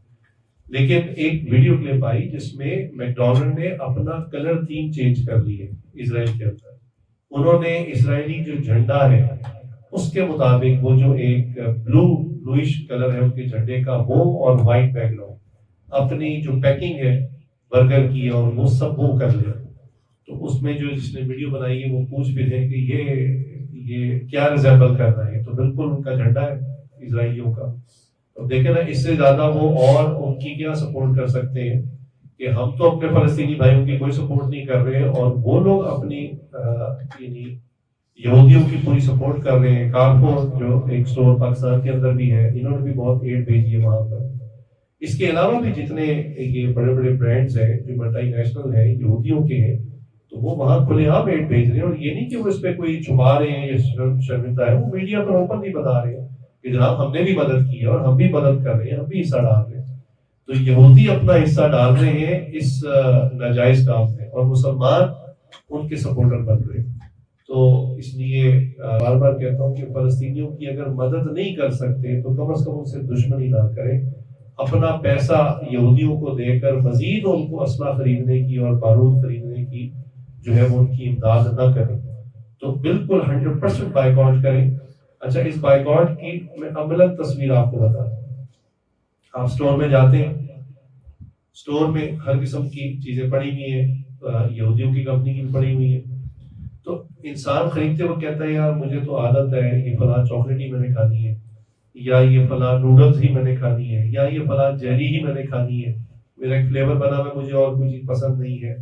لیکن ایک ویڈیو کلپ آئی جس میں میکڈونلڈ نے اپنا کلر تھیم چینج کر لی ہے اسرائیل کے اندر۔ انہوں نے اسرائیلی جو جھنڈا ہے اس کے مطابق وہ جو ایک بلوئش کلر ہے ان کے جھنڈے کا، وہ اور وائٹ بیک گراؤنڈ، اپنی جو پیکنگ ہے برگر کی اور وہ سب وہ کر لیا۔ تو اس میں جو جس نے ویڈیو بنائی ہے وہ پوچھ بھی تھے کہ یہ کیا ریزیبل کر رہا ہے، تو بالکل ان کا جھنڈا ہے اسرائیلیوں کا۔ اب دیکھیں نا، اس سے زیادہ وہ اور ان کی کیا سپورٹ کر سکتے ہیں کہ ہم تو اپنے فلسطینی بھائیوں کی کوئی سپورٹ نہیں کر رہے، اور وہ لوگ اپنی یعنی یہودیوں کی پوری سپورٹ کر رہے ہیں۔ کارپور جو ایک سٹور پاکستان کے اندر بھی ہے، انہوں نے بھی بہت ایڈ بھیجی ہے وہاں پر۔ اس کے علاوہ بھی جتنے یہ بڑے بڑے برانڈز ہیں جو ملٹی نیشنل ہیں، یہودیوں کے ہیں، تو وہ وہاں کھلے عام ایڈ بھیج رہے ہیں، اور یہ نہیں کہ وہ اس پہ کوئی چھپا رہے ہیں یا شرمندہ ہے، وہ میڈیا پر اوپن نہیں بتا رہے ہیں کہ جناب ہم نے بھی مدد کی ہے اور ہم بھی مدد کر رہے ہیں، ہم بھی حصہ ڈال رہے ہیں۔ تو یہودی اپنا حصہ ڈال رہے ہیں اس ناجائز کام میں، اور مسلمان ان کے سپورٹر بن رہے ہیں۔ تو اس لیے بار بار کہتا ہوں کہ فلسطینیوں کی اگر مدد نہیں کر سکتے تو کم از کم ان سے دشمنی نہ کریں، اپنا پیسہ یہودیوں کو دے کر مزید ان کو اسلحہ خریدنے کی اور بارود خریدنے کی جو ہے وہ ان کی امداد نہ کریں۔ تو بالکل 100% بائیکاٹ کریں۔ اچھا، اس بائیکاٹ کی میں عملاً تصویر آپ کو بتا دوں۔ آپ سٹور میں جاتے ہیں، سٹور میں ہر قسم کی چیزیں پڑی ہوئی ہیں، یہودیوں کی کمپنی کی پڑی ہوئی ہیں، تو انسان خریدتے وہ کہتا ہے یار مجھے تو عادت ہے یہ فلاں چاکلیٹ ہی میں نے کھانی ہے، یا یہ فلاں نوڈلز ہی میں نے کھانی ہے، یا یہ فلاں جیلی ہی میں نے کھانی ہے، میرا ایک فلیور بنا ہوا مجھے اور کوئی چیز پسند نہیں ہے۔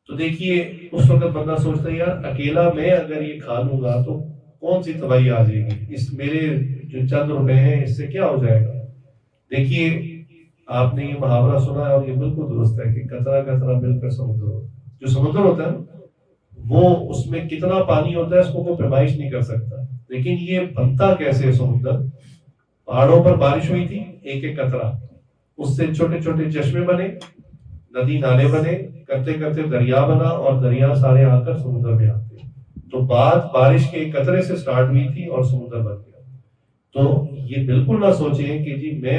تو دیکھیے اس وقت بندہ سوچتا ہے یار اکیلا میں اگر یہ کھا لوں گا تو کون سی تباہی آ جائے گی، اس میرے جو چند روپے ہیں اس سے کیا ہو جائے گا۔ دیکھیے آپ نے یہ محاورہ سنا ہے اور یہ بالکل درست ہے کہ قطرہ قطرہ مل کر سمندر ہوتا ہے۔ جو سمندر ہوتا ہے وہ اس میں کتنا پانی ہوتا ہے اس کو کوئی پیمائش نہیں کر سکتا، لیکن یہ بنتا کیسے ہے سمندر؟ پہاڑوں پر بارش ہوئی تھی، ایک ایک قطرہ، اس سے چھوٹے چھوٹے چشمے بنے، ندی نالے بنے، کرتے کرتے دریا بنا، اور دریا سارے آ کر سمندر میں آتے ہیں۔ تو بات بارش کے ایک قطرے سے سٹارٹ ہوئی تھی اور سمندر بن گیا۔ تو یہ بالکل نہ سوچیں کہ جی میں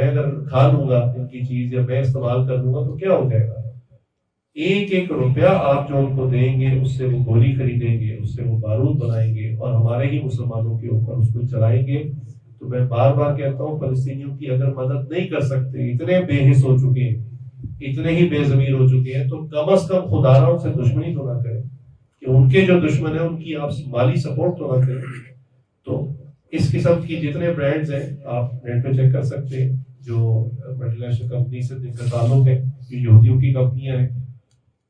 اگر کھا لوں گا ان کی چیز یا میں استعمال کر لوں گا تو کیا ہو جائے گا۔ ایک ایک روپیہ آپ جو ان کو دیں گے اس سے وہ گولی خریدیں گے، اس سے وہ بارود بنائیں گے اور ہمارے ہی مسلمانوں کے اوپر اس کو چلائیں گے۔ تو میں بار بار کہتا ہوں فلسطینیوں کی اگر مدد نہیں کر سکتے، اتنے بے حس ہو چکے ہیں، اتنے ہی بے ضمیر ہو چکے ہیں، تو کم از کم خدا را ان سے دشمنی تو نہ کریں، کہ ان کے جو دشمن ہیں ان کی آپ مالی سپورٹ تو نہ کریں۔ تو اس قسم کی جتنے برانڈز ہیں آپ نیٹ پہ چیک کر سکتے ہیں، جو ملٹی نیشنل کمپنی سے جن کا تعلق ہے، جو یہودیوں کی کمپنیاں ہیں،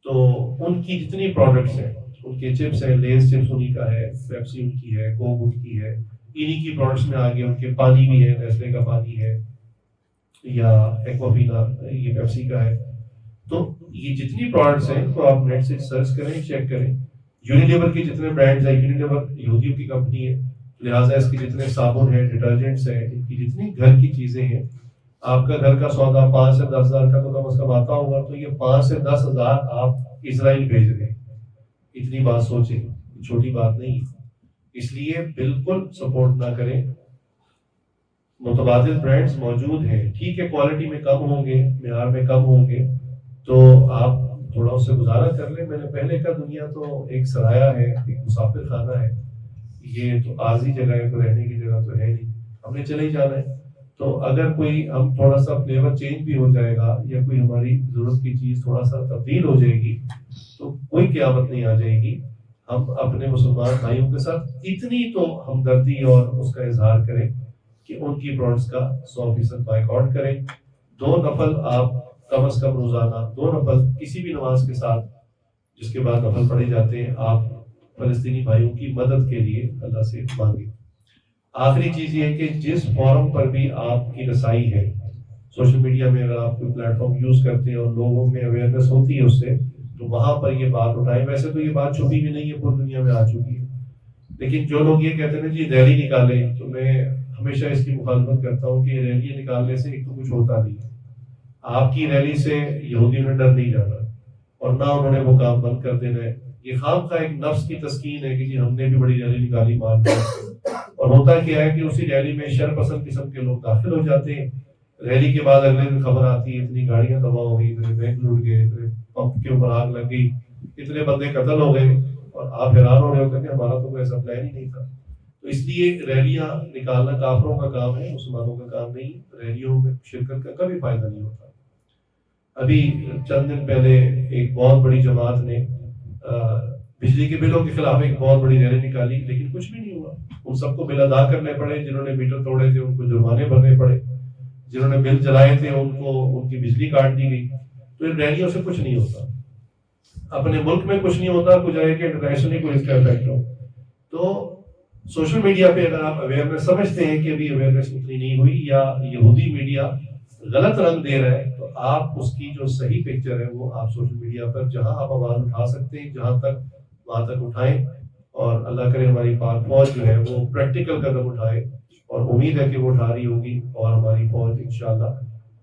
تو ان کی جتنی پروڈکٹس ہیں، ان کے چپس ہیں، لیز چپس انہی کا ہے، پیپسی ان کی ہے، کوک ان کی ہے، انہی کی پروڈکٹس میں آگے ان کے پانی بھی ہے، نیسلے کا پانی ہے یا ایکوافینا یہ پیپسی کا ہے۔ تو یہ جتنی پروڈکٹس ہیں تو آپ نیٹ سے سرچ کریں، چیک کریں۔ یونیلیور کے جتنے برانڈز ہیں، یونیلیور یہودیوں کی کمپنی ہے، لہٰذا اس کے جتنے صابن ہیں، ڈٹرجنٹس ہیں، ان کی جتنی گھر کی چیزیں ہیں، آپ کا گھر کا سودا 5 سے 10 ہزار کا تو کم از کم آتا ہوگا، تو یہ 5 سے 10 ہزار آپ اسرائیل بھیج رہے ہیں۔ اتنی بات سوچیں، چھوٹی بات نہیں، اس لیے بالکل سپورٹ نہ کریں۔ متبادل برانڈز موجود ہیں، ٹھیک ہے کوالٹی میں کم ہوں گے، معیار میں کم ہوں گے، تو آپ تھوڑا اس سے گزارا کر لیں۔ میں نے پہلے کا دنیا تو ایک سرایہ ہے، ایک مسافر خانہ ہے، یہ تو عارضی جگہ ہے، کوئی رہنے کی جگہ تو ہے نہیں، ہم نے چلے ہی جانا ہے۔ تو اگر کوئی ہم تھوڑا سا فلیور چینج بھی ہو جائے گا یا کوئی ہماری ضرورت کی چیز تھوڑا سا تبدیل ہو جائے گی تو کوئی قیامت نہیں آ جائے گی۔ ہم اپنے مسلمان بھائیوں کے ساتھ اتنی تو ہمدردی اور اس کا اظہار کریں کہ ان کی پروڈکٹس کا 100% بائیکاٹ کریں۔ 2 نفل آپ کم از کم روزانہ 2 نفل کسی بھی نماز کے ساتھ جس کے بعد نفل پڑھے جاتے ہیں، آپ فلسطینی بھائیوں کی مدد کے لیے اللہ سے مانگیں۔ آخری چیز یہ ہے کہ جس فورم پر بھی آپ کی رسائی ہے، سوشل میڈیا میں اگر آپ کوئی پلیٹ فارم یوز کرتے ہیں اور لوگوں میں اویئرنیس ہوتی ہے اس سے، تو وہاں پر یہ بات اٹھائیں۔ ویسے تو یہ بات چھپی بھی نہیں ہے، پوری دنیا میں آ چکی ہے، لیکن جو لوگ یہ کہتے ہیں نا جی ریلی نکالیں، تو میں ہمیشہ اس کی مخالفت کرتا ہوں کہ ریلیاں نکالنے سے ایک تو کچھ ہوتا نہیں ہے۔ آپ کی ریلی سے یہودیوں نے ڈر نہیں جانا اور نہ انہوں نے وہ کام بند کر دینا ہے۔ یہ خواہ ایک نفس کی تسکین ہے کہ جی ہم نے بھی بڑی ریلی نکالی مار دی، اور ہوتا کیا ہے کہ اسی ریلی میں شر پسند قسم کے لوگ داخل ہو جاتے ہیں۔ ریلی کے بعد اگلے دن خبر آتی ہے اتنی گاڑیاں تباہ ہو گئی، اتنے بینک لوٹ گئے، اتنے پمپ کے اوپر آگ لگ گئی، اتنے بندے قتل ہو گئے، اور آپ حیران ہو رہے ہوتے ہیں کہ ہمارا تو کوئی ایسا پلان ہی نہیں تھا۔ تو اس لیے ریلیاں نکالنا کافروں کا کام ہے، مسلمانوں کا کام نہیں۔ ریلیوں میں شرکت کا کبھی فائدہ نہیں ہوتا۔ ابھی چند دن پہلے ایک بہت بڑی جماعت نے بجلی کے بلوں کے خلاف ایک بہت بڑی ریلی نکالی، لیکن کچھ بھی نہیں ہوا۔ ان سب کو بل ادا کرنے پڑے، جنہوں نے میٹر توڑے تھے ان کو جرمانے بھرنے پڑے، جنہوں نے بل جلائے تھے ان کو ان کی بجلی کاٹ دی گئی۔ تو ان ریلیوں سے کچھ نہیں ہوتا، اپنے ملک میں کچھ نہیں ہوتا، کچھ آئے کہ انٹرنیشنلی کوئی اس کا افیکٹ ہو۔ تو سوشل میڈیا پہ اگر آپ اویئرنیس سمجھتے ہیں کہ ابھی اویئرنیس اتنی نہیں ہوئی یا یہودی میڈیا غلط رنگ دے رہا ہے، تو آپ اس کی جو صحیح پکچر ہے وہ آپ سوشل میڈیا پر جہاں آپ آواز اٹھا سکتے ہیں جہاں تک وہاں تک اٹھائیں، اور اللہ کرے ہماری پاک فوج جو ہے وہ پریکٹیکل قدم اٹھائے، اور امید ہے کہ وہ اٹھا رہی ہوگی، اور ہماری فوج انشاءاللہ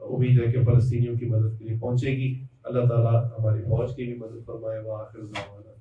امید ہے کہ فلسطینیوں کی مدد کے لیے پہنچے گی۔ اللہ تعالیٰ ہماری فوج کی بھی مدد فرمائے۔ وآخر دعوانا